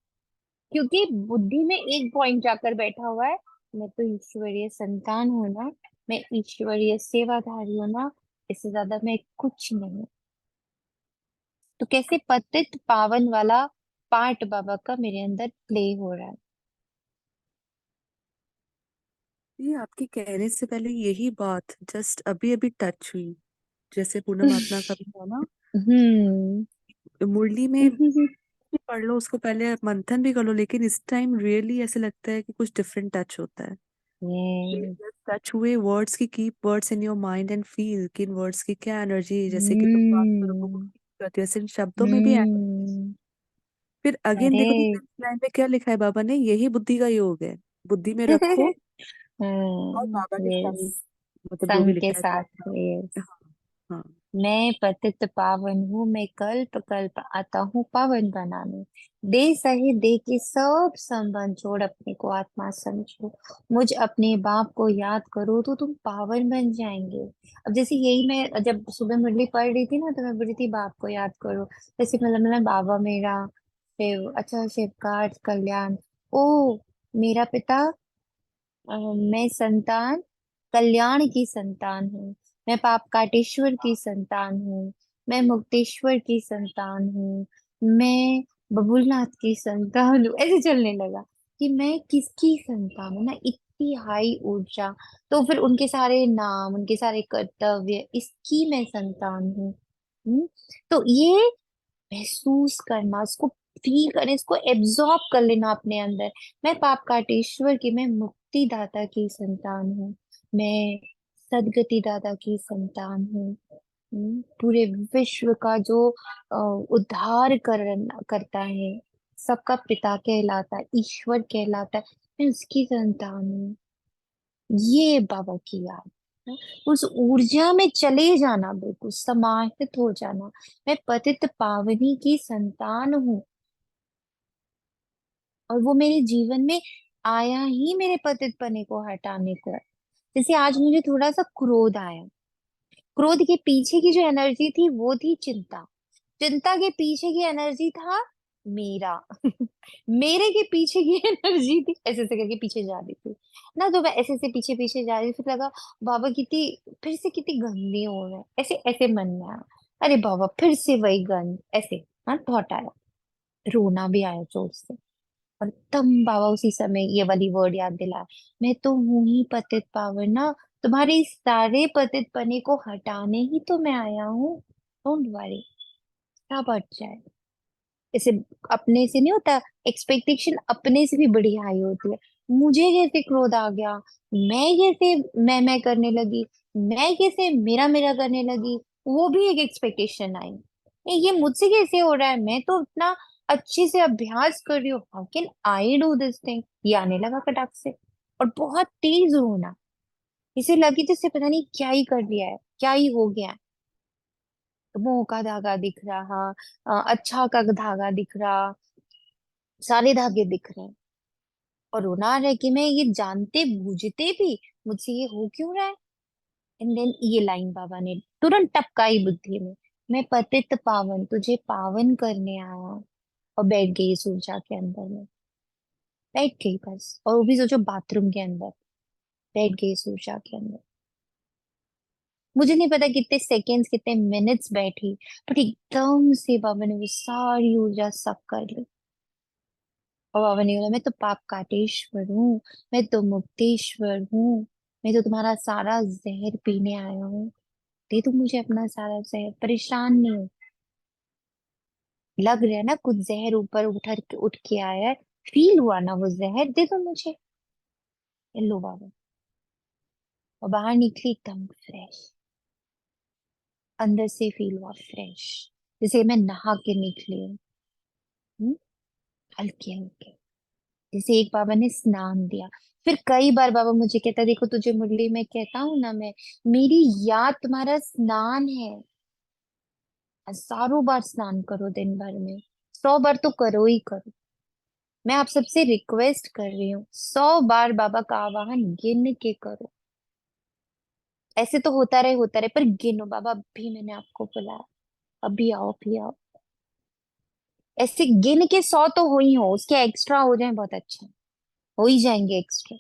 क्योंकि बुद्धि में एक पॉइंट जाकर बैठा हुआ है, मैं तो ईश्वरीय संतान हूं ना, मैं ईश्वरीय सेवाधारी हूँ ना, इससे ज्यादा मैं कुछ नहीं। तो कैसे पतित पावन वाला पार्ट बाबा का मेरे अंदर प्ले हो रहा है। ये आपके कहने से पहले यही बात जस्ट अभी अभी टच हुई। जैसे पूनम महात्मा का भी था ना, हम्म। मुरली में पढ़ लो, उसको पहले मंथन भी कर लो, लेकिन इस टाइम रियली ऐसे लगता है कि कुछ डिफरेंट टच होता है। Yes. टच हुए वर्ड्स की, keep words in your mind and feel कि इन वर्ड्स की क्या एनर्जी है, जैसे कि तुम बात करो वो हम्म। करती है, वैसे इन शब्दों में भी एनर्जी। हम्म। फिर अगेन देखो कि अरे। लाइन में क्या लिखा है बाबा ने, यही बुद्धि का योग है, बुद्धि में रखो और बाबा के यस, संग, मतलब जो भी संघ के लिखा है साथ, तो। यस। हाँ हाँ। मैं पतित पावन हूँ, मैं कल्प कल्प आता हूँ पावन बनाने। दे सहे दे के सब संबंध छोड़, अपने को आत्मा समझो। मुझ अपने बाप को याद करो तो तुम पावन बन जाएंगे। अब जैसे यही मैं जब सुबह मुरली पढ़ रही थी ना, तो मैं बोल रही थी बाप को याद करो। जैसे मतलब बाबा मेरा शिव, अच्छा शिवकार्य कल्याण, ओ मेरा पिता, मैं संतान कल्याण की संतान हूँ, मैं पाप काटेश्वर की संतान हूँ, मैं मुक्तेश्वर की संतान हूँ, मैं बबुलनाथ की संतान हूँ। ऐसे चलने लगा कि मैं किसकी संतान हूँ ना, इतनी हाई ऊर्जा। तो फिर उनके सारे नाम, उनके सारे कर्तव्य, इसकी मैं संतान हूँ। हम्म? तो ये महसूस करना, उसको फील करना, इसको एब्जॉर्ब कर लेना अपने अंदर। मैं पाप काटेश्वर की, मैं मुक्ति दाता की संतान हूँ, मैं सदगति दाता की संतान हूँ। पूरे विश्व का जो उद्धार करता है, सबका पिता कहलाता है, ईश्वर कहलाता है, मैं उसकी संतान हूँ। ये बाबा की याद है। उस ऊर्जा में चले जाना, बिल्कुल समाहित हो जाना। मैं पतित पावनी की संतान हूँ, और वो मेरे जीवन में आया ही मेरे पतित पने को हटाने को है। जैसे आज मुझे थोड़ा सा क्रोध आया, क्रोध के पीछे की जो एनर्जी थी वो थी चिंता, चिंता के पीछे की एनर्जी था मेरा, मेरे के पीछे की एनर्जी थी, ऐसे ऐसे करके पीछे जा रही थी ना, तो मैं ऐसे ऐसे पीछे पीछे जा रही थी। फिर लगा बाबा कितनी, फिर से कितनी गंदी हो रहा है, ऐसे ऐसे मन में आया, अरे बाबा फिर से वही गंद, ऐसे हाँ थॉट आया, रोना भी आया जोर से। और तब बाबा उसी समय ये वाली वर्ड याद दिलाया, मैं तो हूं ही पतित पावन ना, तुम्हारे इस सारे पतित पने को हटाने ही तो मैं आया हूँ। डोंट वरी, सब हट जाए। जैसे अपने से नहीं होता, एक्सपेक्टेशन अपने से भी बड़ी हाई होती है। मुझे कैसे क्रोध आ गया, मैं कैसे मैं करने लगी, मैं कैसे मेरा मेरा करने लगी, वो भी एक एक्सपेक्टेशन आई। ये मुझसे कैसे हो रहा है, मैं तो इतना अच्छे से अभ्यास कर रही हूँ, how can I do this thing, ये आने लगा कटाक से। और बहुत तेज होना, इसे लगी जैसे पता नहीं क्या ही कर लिया है, क्या ही हो गया है। मोह का धागा दिख रहा, अच्छा का धागा दिख रहा, सारे धागे दिख रहे हैं। और रोना आ रहा है कि मैं ये जानते बूझते भी मुझसे ये हो क्यों रहा है। एंड देन ये लाइन बाबा ने तुरंत टपकाई बुद्धि में, मैं पतित पावन तुझे पावन करने आया हूं। और बैठ गई इस ऊर्जा के अंदर में, बैठ गई बस। और वो भी सोचो बाथरूम के अंदर बैठ गई इस ऊर्जा के अंदर। मुझे नहीं पता कितने सेकेंड्स कितने मिनट्स बैठी, बट एकदम से बाबा ने वो सारी ऊर्जा सक कर ली। और बाबा ने बोला, मैं तो पाप काटेश्वर हूँ, मैं तो मुक्तेश्वर हूँ, मैं तो तुम्हारा सारा जहर पीने आया हूँ। दे तू मुझे अपना सारा जहर, परेशान नहीं हो। लग रहा है ना कुछ जहर ऊपर उठ के आया है, फील हुआ ना वो जहर, दे दो मुझे। ये लो बाबा। और बाहर निकली एकदम फ्रेश, अंदर से फील हुआ फ्रेश, जैसे मैं नहा के निकली हूँ। हल्के हल्के, जैसे एक बाबा ने स्नान दिया। फिर कई बार बाबा मुझे कहता, देखो तुझे मुरली में कहता हूँ ना मैं, मेरी याद तुम्हारा स्नान है। हजारों बार स्नान करो दिन भर में, 100 बार तो करो ही करो। मैं आप सबसे रिक्वेस्ट कर रही हूँ, 100 बार बाबा का आवाहन गिन के करो। ऐसे तो होता रहे, पर गिनो बाबा, अभी मैंने आपको बुलाया, अभी आओ, अभी आओ। ऐसे गिन के 100 तो हो ही हो, उसके एक्स्ट्रा हो जाए बहुत अच्छा, हो ही जाएंगे एक्स्ट्रा।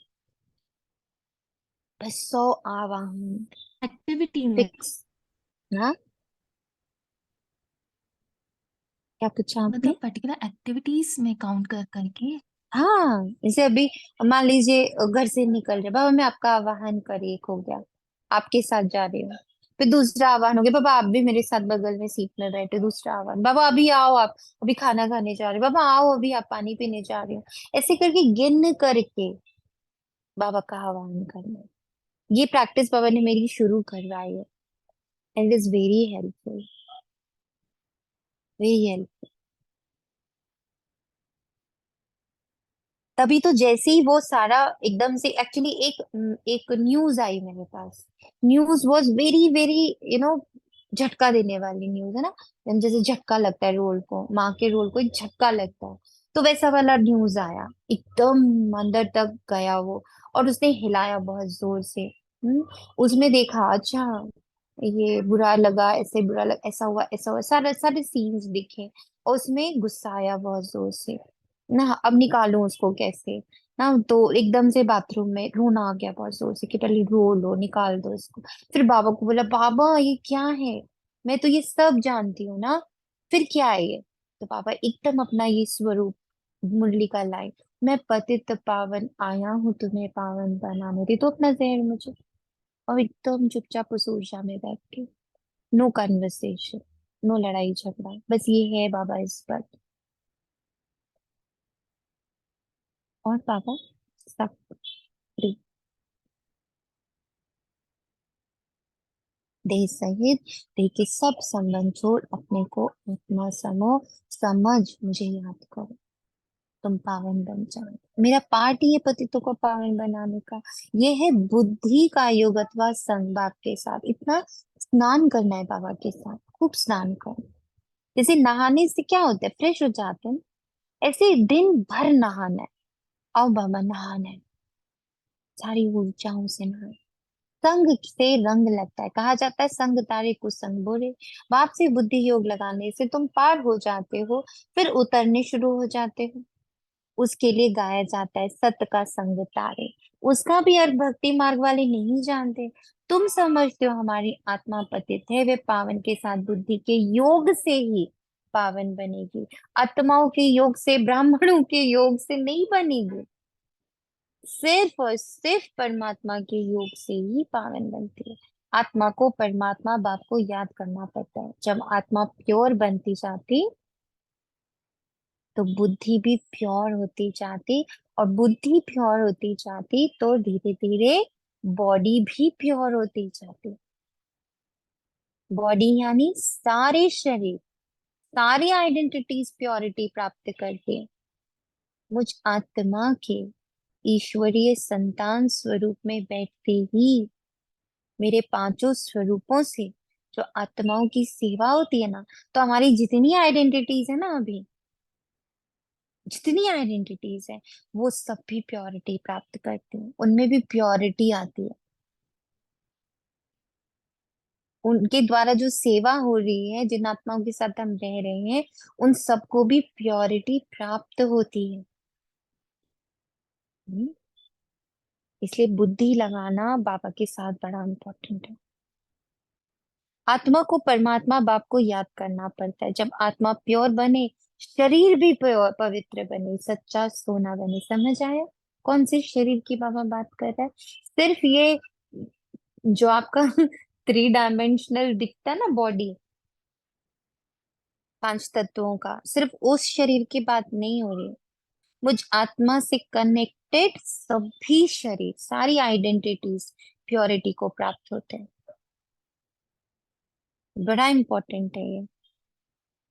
बस 100 आवाहन एक्टिविटी में, फिक्स। हाँ, क्या पूछा आपने? मतलब पर्टिकुलर एक्टिविटीज में काउंट कर करके। हाँ, जैसे अभी मान लीजिए घर से निकल रहे, बाबा मैं आपका आवाहन कर, एक हो गया, आपके साथ जा रही हूँ। फिर दूसरा आह्वान हो गया, बाबा आप भी मेरे साथ बगल में सीट में बैठे, दूसरा आह्वान, बाबा अभी आओ, आप अभी खाना खाने जा रहे हो, बाबा आओ अभी आप पानी पीने जा रहे हो। ऐसे करके गिन करके बाबा का आह्वान करना, ये प्रैक्टिस बाबा ने मेरी शुरू करवाई है, and is very helpful, very helpful. तभी तो जैसे ही वो सारा एकदम से, एक्चुअली एक न्यूज आई मेरे पास, news was very very, you know, झटका देने वाली न्यूज है ना, जैसे झटका लगता है रोल को, माँ के रोल को एक झटका लगता है, तो वैसा वाला न्यूज आया, एकदम अंदर तक गया वो, और उसने हिलाया बहुत जोर से। उसमें देखा, अच्छा ये बुरा लगा, ऐसे बुरा लगा, ऐसा हुआ, ऐसा हुआ, सारे सारे सीन्स दिखे, और उसमें गुस्सा आया बहुत जोर से ना, अब निकालूं उसको कैसे ना, तो एकदम से बाथरूम में रोना आ गया बहुत जोर से कि पहले रो लो, निकाल दो इसको। फिर बाबा को बोला, बाबा ये क्या है, मैं तो ये सब जानती हूँ ना, फिर क्या है ये? तो बाबा एकदम अपना ये स्वरूप, मुरली का लाइन, मैं पतित पावन आया हूँ तुम्हें पावन बनाने, दे तो अपना जहर मुझे, और एकदम चुपचाप उस ऊर्जा में बैठ के, नो कन्वर्सेशन, नो लड़ाई झगड़ा, बस ये है बाबा इस पर। और पापा सब फ्री, देह सहित, देह के सब संबंध छोड़, अपने को आत्मा समझ मुझे याद करो, तुम पावन बन जाओ। मेरा पार्ट ही है पतितों को पावन बनाने का, ये है बुद्धि का योग अथवा संग बाप के साथ, इतना स्नान करना है बाबा के साथ, खूब स्नान करो। जैसे नहाने से क्या होता है, फ्रेश हो जाते हैं, ऐसे दिन भर नहाना है, आओ बाबा नहाना है, सारी ऊर्जाओं से नहाना। संग से रंग लगता है, कहा जाता है संग तारे कुसंग बोले, बाप से बुद्धि योग लगाने से तुम पार हो जाते हो, फिर उतरने शुरू हो जाते हो। उसके लिए गाया जाता है सत का संग तारे, उसका भी अर्थ भक्ति मार्ग वाले नहीं जानते। तुम समझते हो हमारी आत्मा पतित है, वे पावन के साथ बुद्धि के योग से ही पावन बनेगी, आत्माओं के योग से, ब्राह्मणों के योग से नहीं बनेगी, सिर्फ और सिर्फ परमात्मा के योग से ही पावन बनती है। आत्मा को परमात्मा बाप को याद करना पड़ता है, जब आत्मा प्योर बनती जाती तो बुद्धि भी प्योर होती जाती, और बुद्धि प्योर होती जाती तो धीरे धीरे बॉडी भी प्योर होती जाती। बॉडी यानी सारे शरीर, सारी आइडेंटिटीज प्योरिटी प्राप्त करती है। मुझ आत्मा के ईश्वरीय संतान स्वरूप में बैठते ही मेरे पांचों स्वरूपों से जो आत्माओं की सेवा होती है ना, तो हमारी जितनी आइडेंटिटीज है ना, अभी जितनी आइडेंटिटीज है, वो सब भी प्योरिटी प्राप्त करती हैं, उनमें भी प्योरिटी आती है। उनके द्वारा जो सेवा हो रही है, जिन आत्माओं के साथ हम रह रहे हैं, उन सबको भी प्योरिटी प्राप्त होती है। हम्म, इसलिए बुद्धि लगाना बाबा के साथ बड़ा इंपॉर्टेंट है। आत्मा को परमात्मा बाप को याद करना पड़ता है, जब आत्मा प्योर बने, शरीर भी प्योर पवित्र बने, सच्चा सोना बने। समझ आया कौन से शरीर की बाबा बात कर रहा है? सिर्फ ये जो आपका 3 डायमेंशनल दिखता है ना बॉडी, 5 तत्वों का, सिर्फ उस शरीर की बात नहीं हो रही। मुझ आत्मा से कनेक्टेड सभी शरीर, सारी आइडेंटिटीज प्योरिटी को प्राप्त होते हैं। बड़ा इंपॉर्टेंट है ये।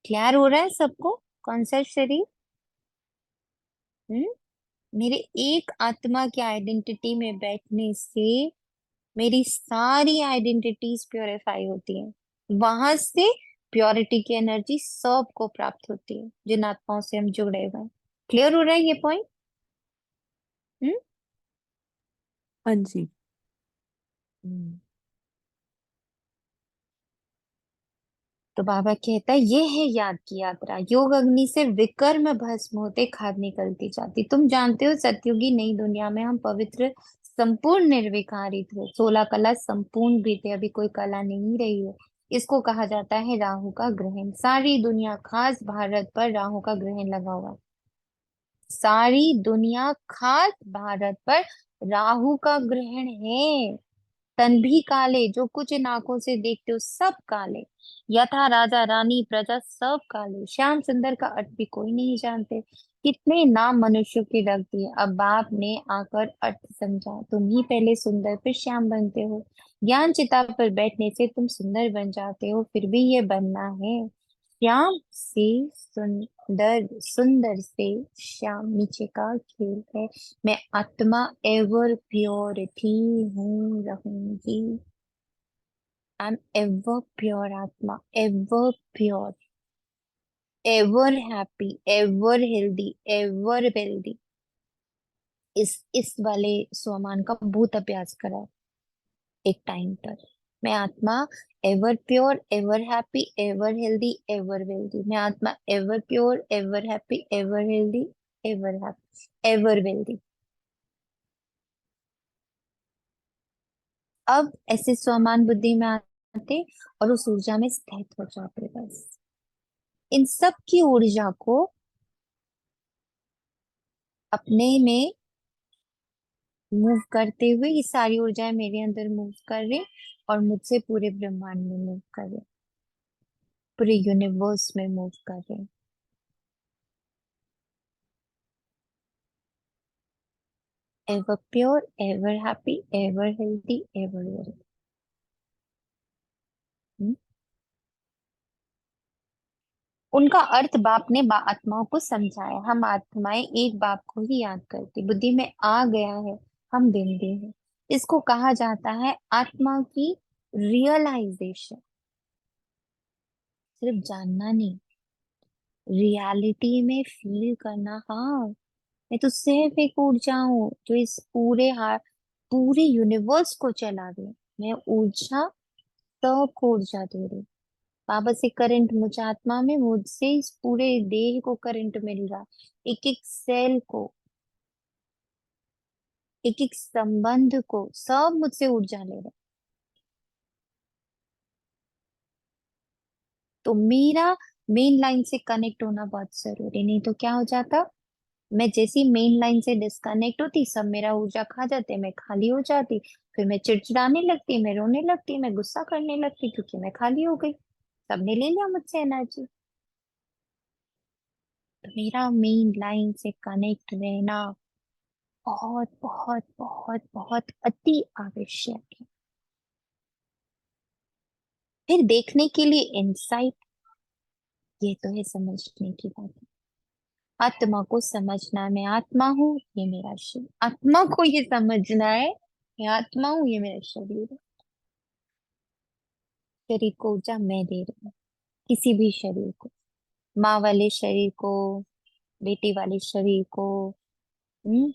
क्लियर हो रहा है सबको कौन सा शरीर? हम्म मेरे एक आत्मा की आइडेंटिटी में बैठने से मेरी सारी आइडेंटिटीज प्योरीफाई होती हैं, वहां से प्योरिटी की एनर्जी सबको प्राप्त होती है, जिन आत्माओं से हम जुड़े हुए हैं। क्लियर हो रहा है ये पॉइंट? हम्म हाँ जी। हम्म। तो बाबा कहता है ये है याद की यात्रा, योग अग्नि से विकर्म भस्म होते खाद निकलती जाती। तुम जानते हो सतयुगी नई दुनिया में हम पवित्र संपूर्ण निर्विकारी थे, 16 कला संपूर्ण भी थे, अभी कोई कला नहीं रही है। इसको कहा जाता है राहु का ग्रहण। सारी दुनिया खास भारत पर राहु का ग्रहण लगा हुआ है। सारी दुनिया खास भारत पर राहु का ग्रहण है। तन भी काले, जो कुछ इन आंखों से देखते हो सब काले। यथा राजा रानी प्रजा सब काले। श्याम सुंदर का अर्थ भी कोई नहीं जानते। कितने नाम मनुष्यों की रख दिए, अब बाप ने आकर अर्थ समझा। तुम ही पहले सुंदर फिर श्याम बनते हो। ज्ञान चिता पर बैठने से तुम सुंदर बन जाते हो, फिर भी ये बनना है श्याम से सुंदर, सुंदर से श्याम। नीचे का खेल है। मैं आत्मा एवर प्योर थी हूँ रहूंगी। आई एम एवर प्योर आत्मा, ever pure, ever happy, ever healthy, ever wealthy. इस वाले स्वमान का बहुत अभ्यास करा है एक टाइम पर। मैं आत्मा ever pure, ever happy, ever healthy, ever wealthy. मैं आत्मा ever pure, ever happy, ever healthy, ever happy, ever wealthy. अब ऐसे स्वमान बुद्धि में आते और उस ऊर्जा में स्थित हो जाते। बस इन सब की ऊर्जा को अपने में मूव करते हुए, ये सारी ऊर्जाएं मेरे अंदर मूव कर रही और मुझसे पूरे ब्रह्मांड में मूव कर रहे, पूरे यूनिवर्स में मूव कर रहे। Ever pure, ever happy, ever healthy, ever wealthy. उनका अर्थ बाप ने आत्माओं को समझाया। हम आत्माएं एक बाप को ही याद करती, बुद्धि में आ गया है, हम बिंदी हैं। इसको कहा जाता है आत्मा की रियलाइजेशन। सिर्फ जानना नहीं, रियलिटी में फील करना। हाँ, मैं तो सिर्फ एक ऊर्जा हूँ जो इस पूरे यूनिवर्स को चला रही है। मैं ऊर्जा सबको ऊर्जा दे रही हूँ। बाबा से करंट मुझे आत्मा में, मुझसे इस पूरे देह को करंट मिल रहा, एक एक सेल को, एक एक संबंध को, सब मुझसे ऊर्जा ले रहा। तो मेरा मेन लाइन से कनेक्ट होना बहुत जरूरी, नहीं तो क्या हो जाता, मैं जैसी मेन लाइन से डिस्कनेक्ट होती सब मेरा ऊर्जा खा जाते, मैं खाली हो जाती। फिर मैं चिड़चिड़ाने लगती, मैं रोने लगती, मैं गुस्सा करने लगती, क्योंकि मैं खाली हो गई, सबने ले लिया मुझसे एनर्जी। तो मेरा मेन लाइन से कनेक्ट रहना बहुत बहुत बहुत बहुत अति आवश्यक है। फिर देखने के लिए इंसाइट, ये तो है समझने की बात। आत्मा को समझना, मैं आत्मा हूँ, ये मेरा शरीर। आत्मा को ये समझना है, मैं आत्मा हूँ, ये मेरा शरीर है। शरीर को ऊर्जा मैं दे रही हूँ, किसी भी शरीर को, माँ वाले शरीर को, बेटी वाले शरीर को, हम्म,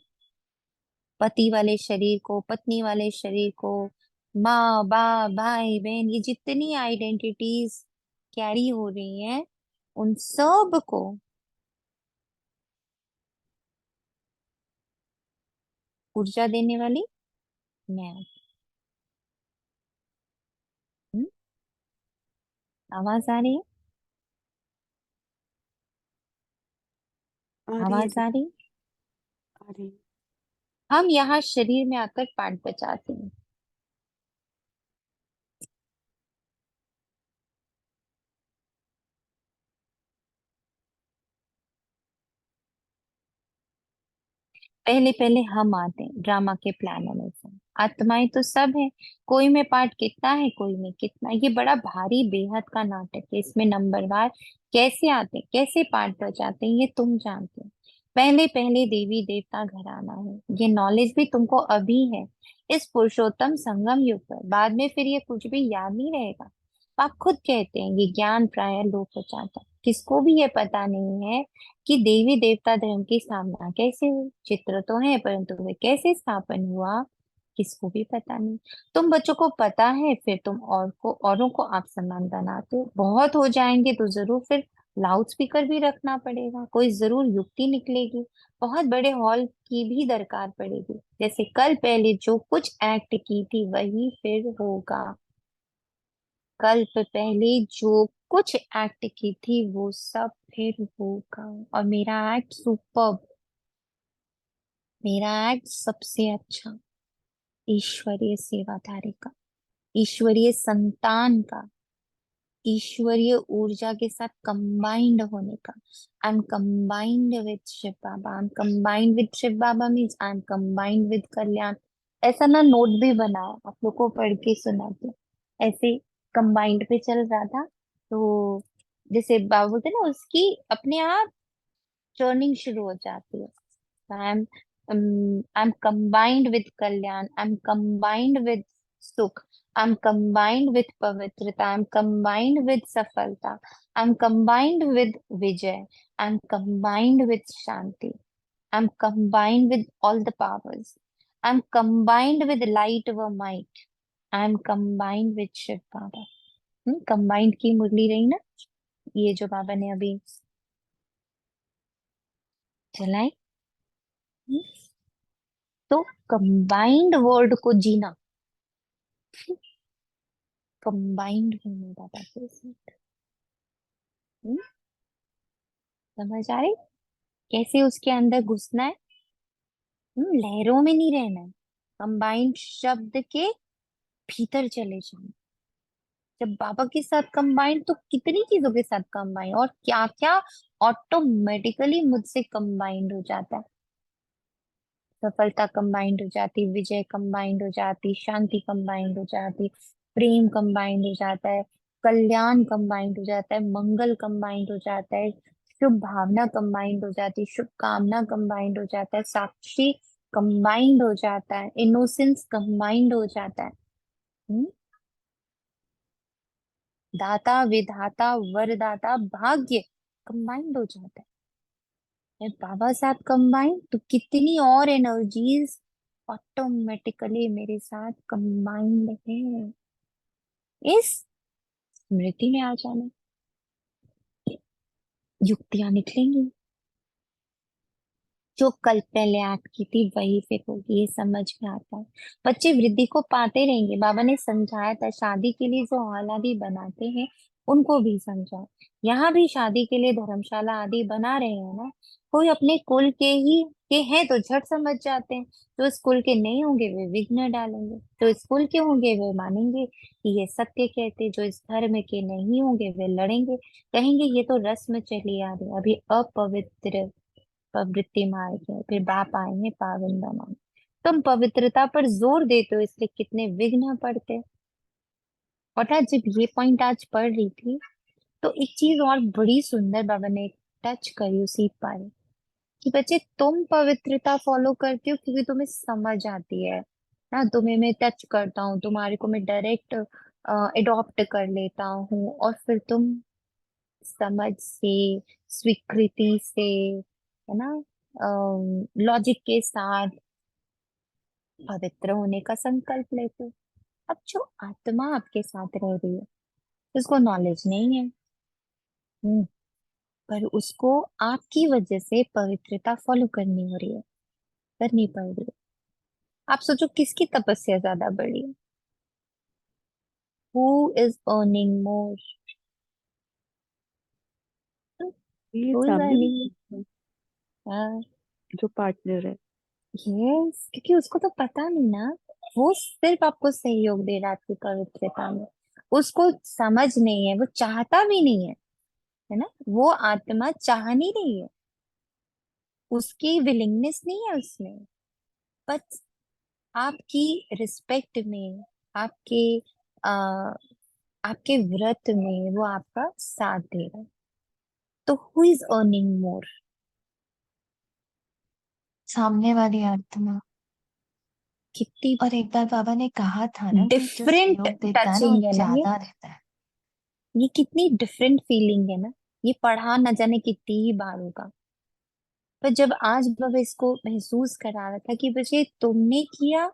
पति वाले शरीर को, पत्नी वाले शरीर को, माँ बाप भाई बहन, ये जितनी आइडेंटिटीज कैरी हो रही हैं उन सब को ऊर्जा देने वाली मैं हूँ। हम्म, आवाज आ रही है? आ रही है आवाज आ दीदी, रही है? आ रही है। हम यहाँ शरीर में आकर पाठ बचाते हैं। पहले पहले हम आते हैं ड्रामा के प्लानर में से। आत्माएं तो सब है, कोई में पार्ट कितना है, कोई में कितना। ये बड़ा भारी बेहद का नाटक है। इसमें नंबरवार कैसे आते हैं, कैसे पार्ट बचाते हैं, ये तुम जानते हो। पहले पहले देवी देवता घर आना है, ये नॉलेज भी तुमको अभी है इस पुरुषोत्तम संगम युग पर। बाद में फिर ये कुछ भी याद नहीं रहेगा। आप खुद कहते हैं ये ज्ञान प्राय लोप हो जाता। किसको भी ये पता नहीं है कि देवी देवता धर्म की स्थापना कैसे हुई। चित्र तो है, परंतु वे कैसे स्थापन हुआ किसको भी पता नहीं। तुम बच्चों को पता है, फिर तुम औरों को आप समान बनाते हो। बहुत हो जाएंगे तो जरूर फिर लाउड स्पीकर भी रखना पड़ेगा, कोई जरूर युक्ति निकलेगी। बहुत बड़े हॉल की भी दरकार पड़ेगी। जैसे कल पहले जो कुछ एक्ट की थी वही फिर होगा। कल पे पहले जो कुछ एक्ट की थी वो सब फिर होगा। और मेरा एक्ट सुपर्ब, मेरा एक्ट सबसे अच्छा, ईश्वरीय सेवाधारी का, ईश्वरीय संतान का, ईश्वरीय ऊर्जा के साथ कंबाइंड होने का। I am combined with Shiv Baba. I am combined with Shiv Baba means I am combined with कल्याण। ऐसा ना नोट भी बनाओ, आप लोग को पढ़ के सुनाते। ऐसे कंबाइंड पे चल रहा था तो जैसे बाबा बोलते ना, उसकी अपने आप चर्निंग शुरू हो जाती है। I'm combined with Kalyan. I'm combined with Sukh. I'm combined with Pavitrata. I'm combined with Safalta. I'm combined with Vijay. I'm combined with Shanti. I'm combined with all the powers. I'm combined with light व might. I'm combined with Shiv Baba. combined की मुरली रही ना, ये जो बाबा ने अभी चलाई। हम्म, तो कंबाइंड वर्ड को जीना, कंबाइंड होने बाबा के साथ। हम्म, समझ आ रही कैसे उसके अंदर घुसना है। लहरों में नहीं रहना है, कंबाइंड शब्द के भीतर चले जाना। जब बाबा के साथ कंबाइंड तो कितनी चीजों के साथ कंबाइंड, और क्या क्या ऑटोमेटिकली मुझसे कंबाइंड हो जाता है। सफलता कंबाइंड हो जाती, विजय कंबाइंड हो जाती, शांति कंबाइंड हो जाती, प्रेम कंबाइंड हो जाता है, कल्याण कंबाइंड हो जाता है, मंगल कंबाइंड हो जाता है, शुभ भावना कंबाइंड हो जाती, शुभ कामना कंबाइंड हो जाता है, साक्षी कंबाइंड हो जाता है, इनोसेंस कंबाइंड हो जाता है। हम्म? दाता विधाता वरदाता भाग्य कंबाइंड हो जाता है। जब बाबा साहब कंबाइन तो कितनी और एनर्जीज ऑटोमेटिकली मेरे साथ कंबाइंड है। इस स्मृति में आ जाना, युक्तियां निकलेंगी। जो कल पहले एक्ट की थी वही फिर होगी, ये समझ में आता है। बच्चे वृद्धि को पाते रहेंगे। बाबा ने समझाया था, शादी के लिए जो हॉल आदि बनाते हैं उनको भी समझाओ। यहाँ भी शादी के लिए धर्मशाला आदि बना रहे हैं ना, कोई अपने कुल के हैं तो झट समझ जाते हैं। जो इस कुल के नहीं होंगे वे विघ्न डालेंगे, जो इस कुल के होंगे वे मानेंगे कि ये सत्य कहते। जो इस धर्म के नहीं होंगे वे लड़ेंगे, कहेंगे ये तो रस्म चली आ रही, अभी अपवित्र प्रवृत्ति मार्ग है, फिर बाप आएंगे पावन बनाने। तुम पवित्रता पर जोर देते हो इसलिए कितने विघ्न पड़ते। और आज जब ये पॉइंट आज पढ़ रही थी तो एक चीज और बड़ी सुंदर बाबा ने टच करी उसी पर, कि बच्चे तुम पवित्रता फॉलो करते हो क्योंकि तुम्हें समझ आती है ना। तुम्हें मैं टच करता हूँ, तुम्हारे को मैं डायरेक्ट एडॉप्ट कर लेता हूँ, और फिर तुम समझ से, स्वीकृति से, है ना, लॉजिक के साथ पवित्र होने का संकल्प लेते हो। अब जो आत्मा आपके साथ रह रही है उसको नॉलेज नहीं है, पर उसको आपकी वजह से पवित्रता फॉलो करनी हो रही है, करनी पड़ रही है। आप सोचो किसकी तपस्या ज्यादा बड़ी है? Who is earning more? ये हु इज सामने अर्निंग? जो पार्टनर है। यस, क्योंकि उसको तो पता नहीं ना, वो सिर्फ आपको सहयोग दे रहा है आपकी पवित्रता में। उसको समझ नहीं है, वो चाहता भी नहीं है ना, वो आत्मा चाहनी नहीं है, उसकी विलिंगनेस नहीं है उसमें। बस आपकी रिस्पेक्ट में, आपके आ, आपके व्रत में वो आपका साथ दे रहा है। तो हु इज अर्निंग मोर? सामने वाली आत्मा। कितनी और एक बार बाबा ने कहा था ना कि जो डिफरेंट सहयोग देता है ना वो टचिंग है ना ये। ज्यादा रहता है। ये कितनी डिफरेंट फीलिंग है ना। ये पढ़ा न जाने कितनी ही बार होगा, पर जब आज बाबा इसको महसूस करा रहा था कि बच्चे तुमने किया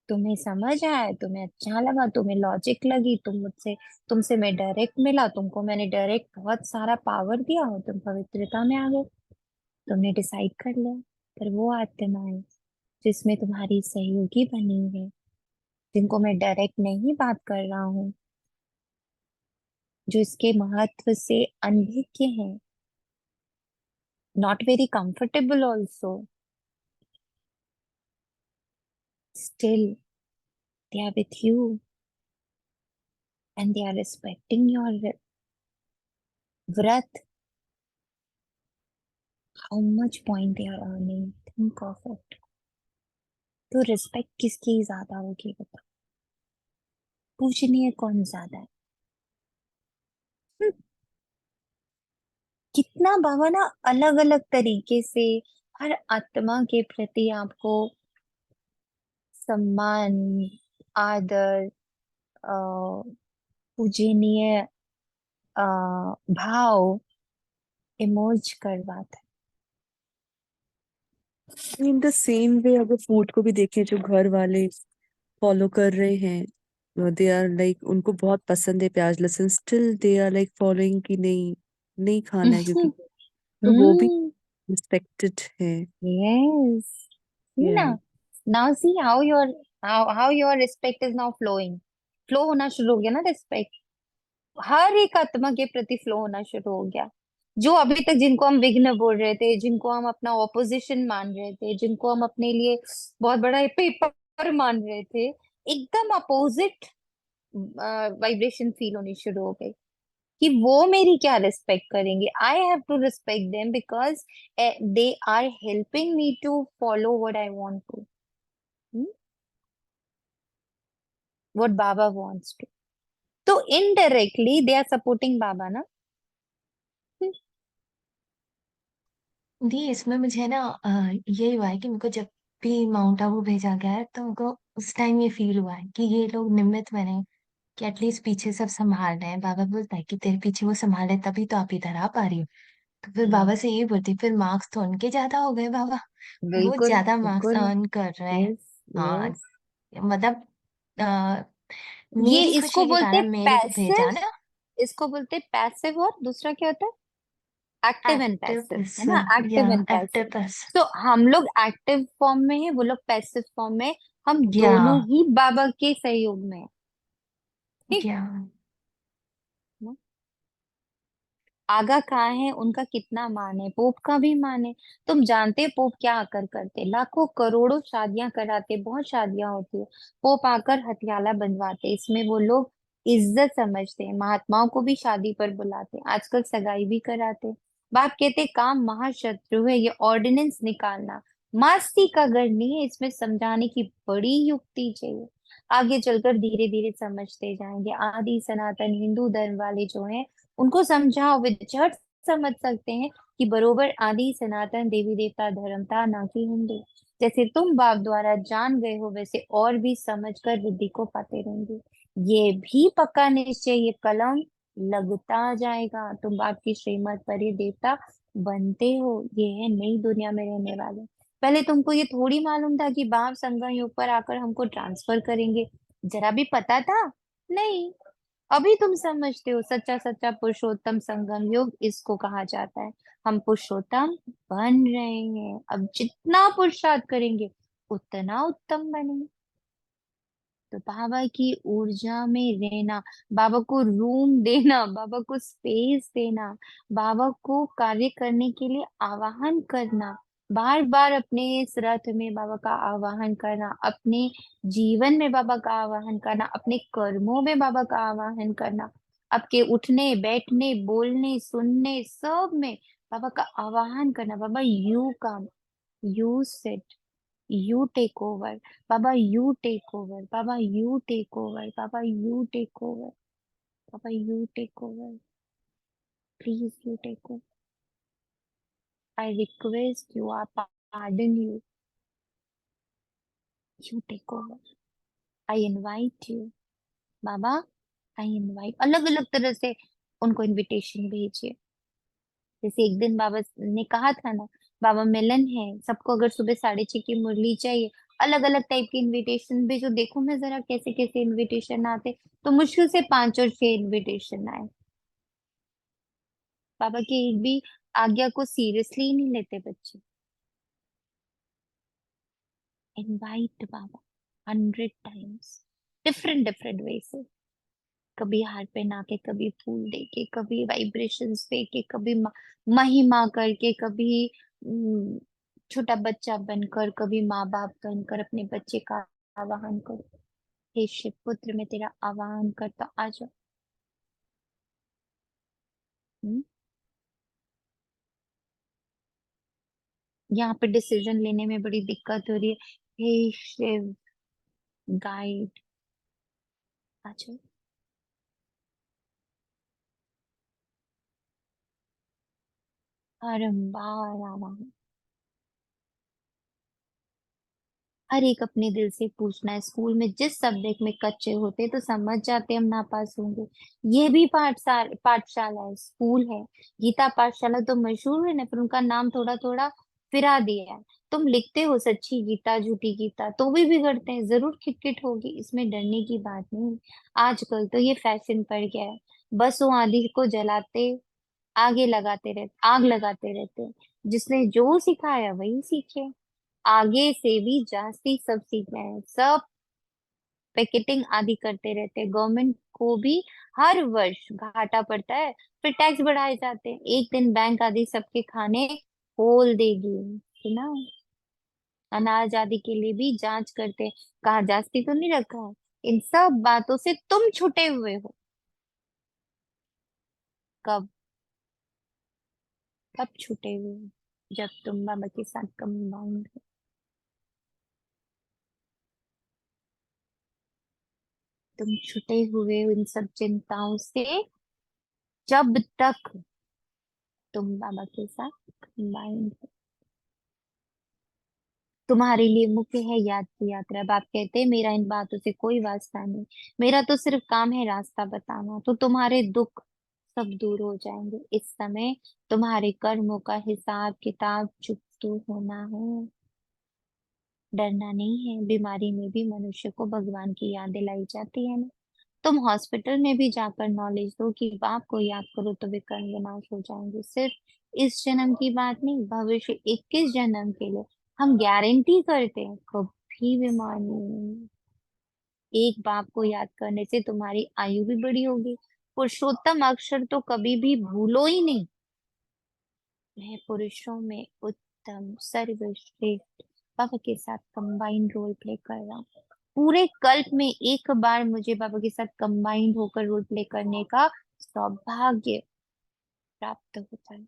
तुम्हें समझ आया, तुम्हें अच्छा लगा, तुम्हें लॉजिक लगी, तुमसे मैं डायरेक्ट मिला, तुमको मैंने डायरेक्ट बहुत सारा पावर दिया हो, तुम पवित्रता में आ गए, तुमने डिसाइड कर लिया। पर वो आत्माएं जिसमें तुम्हारी सहयोगी बनी है, जिनको मैं डायरेक्ट नहीं बात कर रहा हूँ, जो इसके महत्व से अनभिज्ञ हैं, not very comfortable also, still they are with you and they are respecting your व्रत। How much point they are earning, think of it. तो रिस्पेक्ट किसकी ज्यादा होगी बताओ? पूजनीय कौन ज्यादा है? हम्म, कितना बाबा ना अलग अलग तरीके से हर आत्मा के प्रति आपको सम्मान, आदर, अ, पूजनीय भाव इमर्ज करवाता इन द सेम वे अगर फूड को भी देखें, जो घर वाले फॉलो कर रहे हैं, दे आर लाइक उनको बहुत पसंद है प्याज लहसुन, still they are like following कि नहीं, नहीं है। खाना है क्योंकि, तो वो भी हम्म, रिस्पेक्टेड है। yes. See या ना, now see how your respect is now flowing. Flow होना शुरू हो गया ना रिस्पेक्ट, हर एक आत्मा के प्रति फ्लो होना शुरू हो गया। जो अभी तक जिनको हम विघ्न बोल रहे थे, जिनको हम अपना ऑपोजिशन मान रहे थे, जिनको हम अपने लिए बहुत बड़ा पेपर मान रहे थे, एकदम अपोजिट वाइब्रेशन फील होनी शुरू हो गई कि वो मेरी क्या रिस्पेक्ट करेंगे। I have to respect them because they are helping me to follow what I want to, what Baba wants to. तो indirectly they are supporting Baba ना। हम्म, दी इसमें मुझे ना ये हुआ है कि मेरे को जब भी माउंट आबू भेजा गया है तो मेरे को उस टाइम ये फील हुआ है कि ये लोग निमित्त बने, कि एटलीस्ट पीछे सब संभाल रहे हैं। बाबा बोलता है कि तेरे पीछे वो संभाल रहे तभी तो आप इधर आ पा रही हो। तो फिर बाबा से यही बोलती, फिर मार्क्स तो उनके ज्यादा हो गए बाबा, वो बिल्कुल ज्यादा मार्क्स बिल्कुल। अर्न कर रहे हैं। यस हाँ, यस। मतलब आ, ये मेरी इसको खुशी के बोलते कारण मेरे को भेजा पैसिव, ना। इसको बोलते पैसिव, और दूसरा क्या होता है? एक्टिव एंड एक्टिव पैसिव, है ना, पर्सन या active and active passive. Person तो हम लोग एक्टिव फॉर्म में है, वो लोग पैसिव फॉर्म में। हम या दोनों ही बाबा के सहयोग में है, ठीक या ना? आगा कहाँ है, उनका कितना मान है, पोप का भी मान है। तुम जानते हैं पोप क्या आकर करते? लाखों करोड़ों शादियां कराते, बहुत शादियां होती है, पोप आकर हथियाला बंधवाते। इसमें वो लोग इज्जत समझते हैं, महात्माओं को भी शादी पर बुलाते हैं, आजकल सगाई भी कराते। बाप कहते काम महाशत्रु है, ये ऑर्डिनेंस निकालना मास्ती का घर नहीं है, इसमें समझाने की बड़ी युक्ति चाहिए। आगे चलकर धीरे धीरे समझते जाएंगे। आदि सनातन हिंदू धर्म वाले जो हैं, उनको समझाओ, वे झट समझ सकते हैं कि बरोबर आदि सनातन देवी देवता धर्म था, ना कि हिंदू। जैसे तुम बाप द्वारा जान गए हो, वैसे और भी समझकर बुद्धि को पाते रहेंगे। ये भी पक्का निश्चय, ये कलम लगता जाएगा। तुम बाप की श्रीमत पर ही देवता बनते हो, ये है नई दुनिया में रहने वाले। पहले तुमको ये थोड़ी मालूम था कि बाप संगम युग पर आकर हमको ट्रांसफर करेंगे, जरा भी पता था? नहीं। अभी तुम समझते हो, सच्चा सच्चा पुरुषोत्तम संगम युग इसको कहा जाता है। हम पुरुषोत्तम बन रहे हैं, अब जितना पुरुषार्थ करेंगे उतना उत्तम बनेंगे। तो बाबा की ऊर्जा में रहना, बाबा को रूम देना, बाबा को स्पेस देना, बाबा को कार्य करने के लिए आवाहन करना, बार बार अपने इस रथ में बाबा का आवाहन करना, अपने जीवन में बाबा का आवाहन करना, अपने कर्मों में बाबा का आवाहन करना, आपके उठने बैठने बोलने सुनने सब में बाबा का आवाहन करना। Baba you come, you sit, you take over, Baba you take over, Baba you take over, Baba you take over, Baba you take over, please you take over. I request you, I pardon you, you take over. I invite you Baba, I invite. अलग अलग तरह से उनको invitation भेजिए। जैसे एक दिन बाबा ने कहा था ना, बाबा मिलन है सबको, अगर सुबह 6:30 की मुरली चाहिए, अलग अलग टाइप के इनविटेशन भी जो देखो मैं जरा कैसे कैसे इनविटेशन आते, तो मुश्किल से 5 और 6 इनविटेशन आए। बाबा की एक भी आज्ञा को सीरियसली ही नहीं लेते बच्चे। इनवाइट बाबा 100 टाइम्स, डिफरेंट डिफरेंट वे से। कभी हार पहना के, कभी फूल दे के, कभी वाइब्रेशंस दे के, कभी महिमा करके, कभी हम्म, छोटा बच्चा बनकर, कभी माँ बाप बनकर अपने बच्चे का आवाहन कर। हे शिव पुत्र, मैं तेरा आवाहन करता, आ जाओ। हम्म, यहाँ पे डिसीजन लेने में बड़ी दिक्कत हो रही है। हे शिव गाइड, आ जाओ। बारंबार आवाहन। हर एक अपने दिल से पूछना है। स्कूल में जिस सब्जेक्ट में कच्चे होते तो समझ जाते हम नापास होंगे। ये भी पाठशाला है, स्कूल है। गीता पाठशाला तो मशहूर है ना, पर उनका नाम थोड़ा थोड़ा फिरा दिया है। तुम लिखते हो सच्ची गीता झूठी गीता तो भी बिगड़ते हैं, जरूर खिटखिट होगी, इसमें डरने की बात नहीं। आजकल तो ये फैशन पड़ गया है। बस वो आंधी को जलाते, आग लगाते रहते हैं। जिसने जो सिखाया वही सीखे। आगे से भी जास्ती सब सीख रहे हैं, सब पैकेटिंग आदि करते रहते हैं। गवर्नमेंट को भी हर वर्ष घाटा पड़ता है, फिर टैक्स बढ़ाए जाते हैं। एक दिन बैंक आदि सबके खाने खोल देगी, सुना। अनाज आदि के लिए भी जांच करते हैं, कहाँ जास्ती तो नहीं रखा है। इन सब बातों से तुम छुटे हुए हो। कब? कब छुटे हुए हो? जब तुम बाबा के साथ कंबाउंड। तुम छुटे हुए हो इन सब चिंताओं से जब तक तुम बाबा के साथ कंबाइंड हो। तुम्हारे लिए मुख्य है याद की यात्रा। बाप कहते हैं मेरा इन बातों से कोई वास्ता नहीं, मेरा तो सिर्फ काम है रास्ता बताना। तो तुम्हारे दुख सब दूर हो जाएंगे। इस समय तुम्हारे कर्मों का हिसाब किताब चुकता होना है। डरना नहीं है। बीमारी में भी मनुष्य को भगवान की याद दिलाई जाती है ना। तुम हॉस्पिटल में भी जाकर नॉलेज दो कि बाप को याद करो तो विकर्ण विनाश हो जाएंगे। सिर्फ इस जन्म की बात नहीं, भविष्य 21 जन्म के लिए हम गारंटी करते हैं कभी बीमार नहीं होंगे। एक बाप को याद करने से तुम्हारी आयु भी बड़ी होगी। पुरुषोत्तम अक्षर तो कभी भी भूलो ही नहीं। मैं पुरुषों में उत्तम सर्वश्रेष्ठ बाबा के साथ कंबाइंड रोल प्ले कर रहा हूँ। पूरे कल्प में एक बार मुझे बाबा के साथ कंबाइंड होकर रोल प्ले करने का सौभाग्य प्राप्त होता है।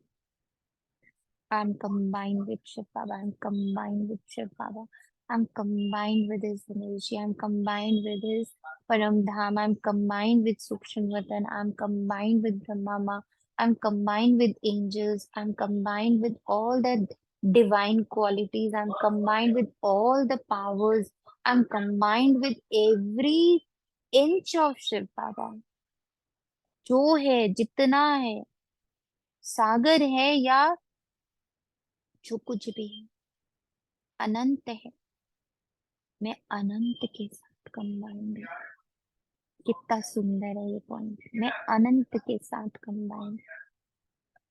I'm combined with Shiv Baba. I'm combined with Shiv Baba. I'm combined with his energy. I'm combined with his Param Dham. I'm combined with Sukshma Vatan. I'm combined with Brahma. I'm combined with angels. I'm combined with all the divine qualities. I'm combined with all the powers. I'm combined with every inch of Shiv Baba. जो है, जितना है, सागर है या जो कुछ भी है, अनंत है। मैं अनंत के साथ कंबाइंड हूँ। कितना सुंदर है ये पॉइंट, मैं अनंत के साथ कंबाइंड।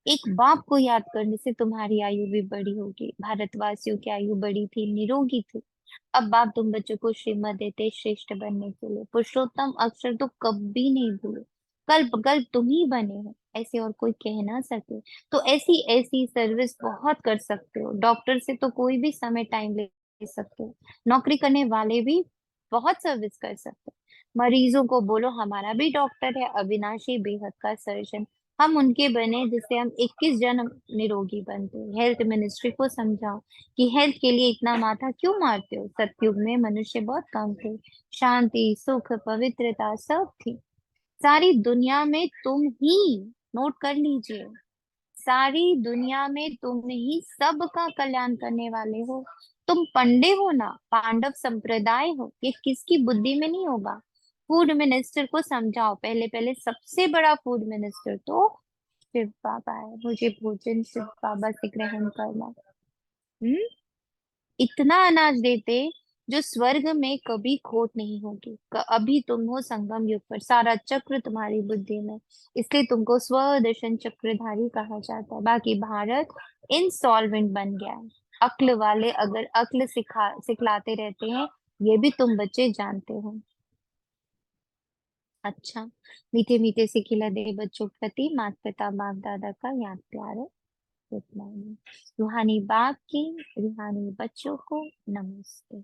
एक बाप को याद करने से तुम्हारी आयु भी बड़ी होगी। भारतवासियों की आयु बड़ी थी, निरोगी थी। अब बाप तुम बच्चों को श्रीमत देते श्रेष्ठ बनने के लिए। पुरुषोत्तम अक्षर तो कभी नहीं भूलो। कल्प कल्प तुम ही बने हो, ऐसे और कोई कह ना सके। तो ऐसी ऐसी सर्विस बहुत कर सकते हो। डॉक्टर से तो कोई भी समय टाइम ले सकते हो। नौकरी करने वाले भी बहुत सर्विस कर सकते हो। मरीजों को बोलो हमारा भी डॉक्टर है अविनाशी बेहद का सर्जन। हम उनके बने जिससे हम 21 जन्म निरोगी बनते। हेल्थ मिनिस्ट्री को समझाओ कि हेल्थ के लिए इतना माथा क्यों मारते हो। सतयुग में मनुष्य बहुत कम थे, शांति सुख पवित्रता सब थी। सारी दुनिया में तुम ही, नोट कर लीजिए, सारी दुनिया में तुम ही सबका कल्याण करने वाले हो। तुम पंडे हो ना, पांडव संप्रदाय हो, ये किसकी बुद्धि में नहीं होगा। फूड मिनिस्टर को समझाओ, पहले पहले सबसे बड़ा फूड मिनिस्टर तो शिव बाबा है। मुझे भोजन शिव बाबा से ग्रहण करना। हम्म, इतना अनाज देते जो स्वर्ग में कभी खोट नहीं होगी। अभी तुम हो संगम युग पर, सारा चक्र तुम्हारी बुद्धि में, इसलिए तुमको स्वदर्शन चक्रधारी कहा जाता है। बाकी भारत इंसॉल्वेंट बन गया है। अक्ल वाले अगर अक्ल सिखलाते रहते हैं, ये भी तुम बच्चे जानते हो। अच्छा, मीठे मीठे से खिला दे बच्चों प्रति माता पिता बाप दादा का याद प्यार है। Good morning. रूहानी बाप की रूहानी बच्चों को नमस्ते।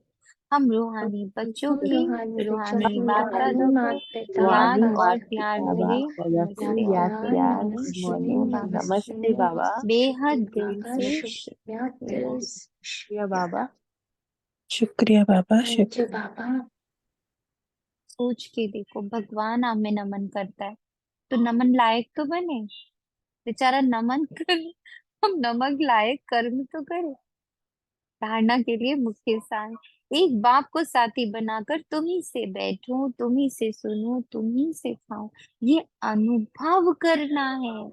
हम रूहानी बच्चों हम की रूहानी बच्चों रूहानी की बाप रूहानी दादा को माता पिता याद रूहानी और माता प्यार पिता भरी बाप दादा को नमस्ते। याद प्यार प्यार गुड नमस्ते मॉर्निंग नमस्ते नमस्ते। बाबा। बेहद दिल बाबा से शुक्रिया दिल से शुक्रिया बाबा। शुक्रिया बाबा, थैंक यू शुक्रिया। बाबा। सोच के देखो, भगवान हमें नमन करता है तो नमन लायक तो बने। बेचारा नमन कर, हम नमक लायक कर्म तो करें। धारणा के लिए मुख्य सार, एक बाप को साथी बनाकर तुम ही से बैठूं, तुम ही से सुनूं, तुम ही से खाऊं, ये अनुभव करना है,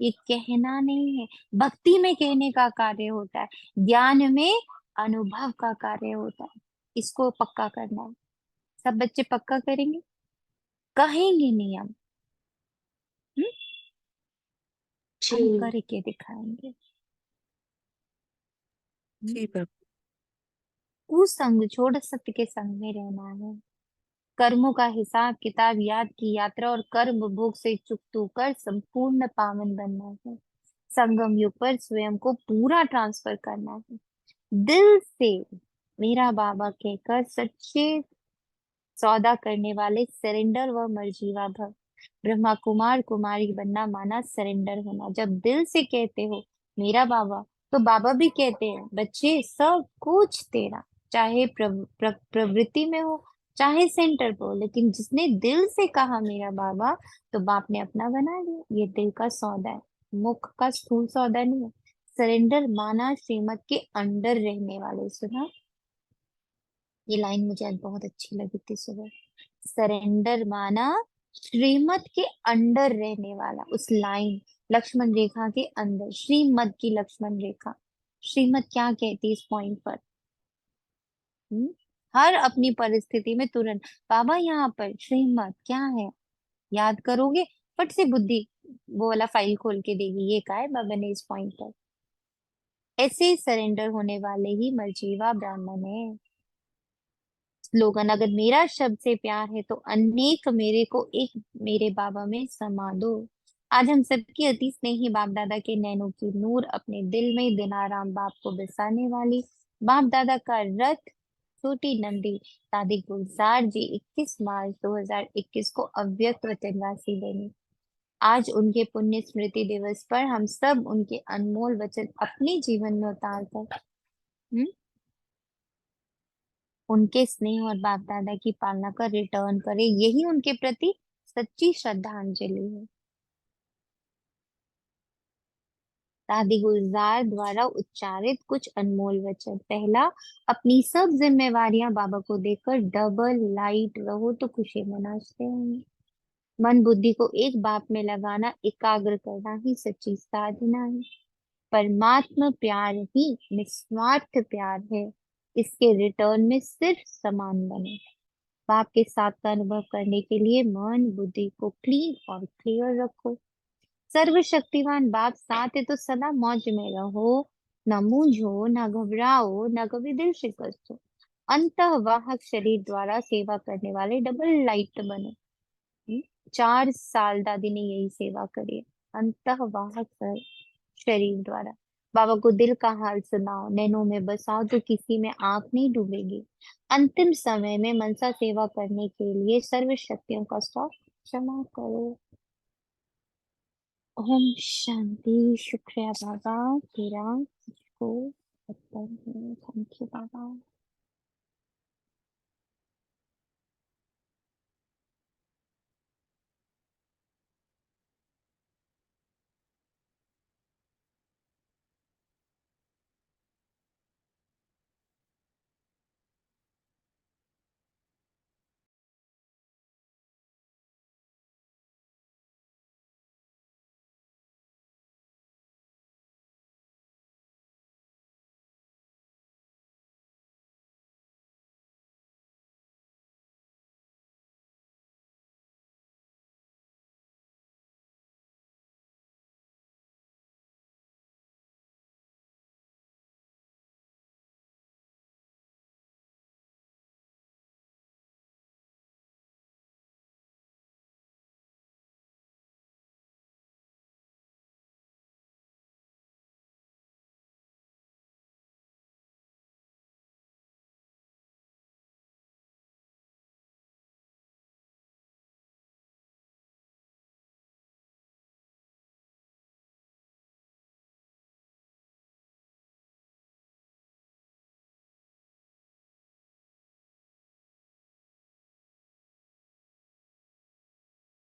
ये कहना नहीं है। भक्ति में कहने का कार्य होता है, ज्ञान में अनुभव का कार्य होता है। इसको पक्का करना है। सब बच्चे पक्का करेंगे, कहेंगे नियम, हम्म? हम जी करके दिखाएंगे। हम्म? जी बाबा। कुसंग छोड़ सत्य के संग में रहना है। कर्मों का हिसाब किताब याद की यात्रा और कर्म भोग से चुक्त होकर संपूर्ण पावन बनना है। संगम युग पर स्वयं को पूरा ट्रांसफर करना है। दिल से मेरा बाबा कहकर सच्चे सौदा करने वाले सरेंडर व मर्जीवा भव। ब्रह्मा कुमार कुमारी बनना माना सरेंडर होना। जब दिल से कहते हो मेरा बाबा, तो बाबा भी कहते हैं बच्चे सब कुछ तेरा, चाहे प्रवृत्ति में हो चाहे सेंटर पर हो, लेकिन जिसने दिल से कहा मेरा बाबा, तो बाप ने अपना बना लिया। ये दिल का सौदा है, मुख का स्थूल सौदा नहीं है। सरेंडर माना श्रीमत के अंडर रहने वाले। सुना, ये लाइन मुझे आज बहुत अच्छी लगी थी सुबह। सरेंडर माना श्रीमत के अंडर रहने वाला। उस लाइन, लक्ष्मण रेखा के अंदर, श्रीमत की लक्ष्मण रेखा। श्रीमत क्या कहती है इस पॉइंट पर? हम्म? हर अपनी परिस्थिति में तुरंत बाबा यहाँ पर श्रीमत क्या है याद करोगे, फट से बुद्धि वो वाला फाइल खोल के देगी, ये कहा है बाबा ने इस पॉइंट पर। ऐसे सरेंडर होने वाले ही मर्जीवा ब्राह्मण है। स्लोगन, अगर मेरा शब्द से प्यार है तो अनेक मेरे को एक मेरे बाबा में समा दो। आज हम सबकी अति स्नेही बाप दादा के नैनों की नूर अपने दिल में दिनाराम बाप को बसाने वाली बाप दादा का रथ छोटी नंदी दादी गुलजार जी 21 मार्च 2021 को अव्यक्त वचनवासी बनी। आज उनके पुण्य स्मृति दिवस पर हम सब उनके अनमोल वचन अपने जीवन में उतार कर उनके स्नेह और बाप दादा की पालना कर रिटर्न करें, यही उनके प्रति सच्ची श्रद्धांजलि है। दादी गुलजार द्वारा उच्चारित कुछ अनमोल वचन। पहला, अपनी सब जिम्मेवारियां बाबा को देकर डबल लाइट रहो तो खुशी मनाते हैं। मन बुद्धि को एक बाप में लगाना, एकाग्र करना ही सच्ची साधना है। परमात्मा प्यार ही निस्वार्थ प्यार है, इसके रिटर्न में सिर्फ समान बने। बाप के साथ का अनुभव करने के लिए मन बुद्धि को क्लीन और क्लियर रखो। सर्वशक्तिमान बाप साथ है तो सदा मौज में रहो, न मूंझो न घबराओ न कभी दिल शिकस्त हो। अंतःवाहक शरीर द्वारा सेवा करने वाले डबल लाइट बनो। 4 साल दादी ने यही सेवा करी है, अंतःवाहक शरीर द्वारा। बाबा को दिल का हाल सुनाओ, नैनों में बसाओ तो किसी में आंख नहीं डूबेगी। अंतिम समय में मनसा सेवा करने के लिए सर्व शक्तियों का स्टॉक जमा करो। ओम शांति। शुक्रिया बाबा, तेरा को थैंक यू बाबा।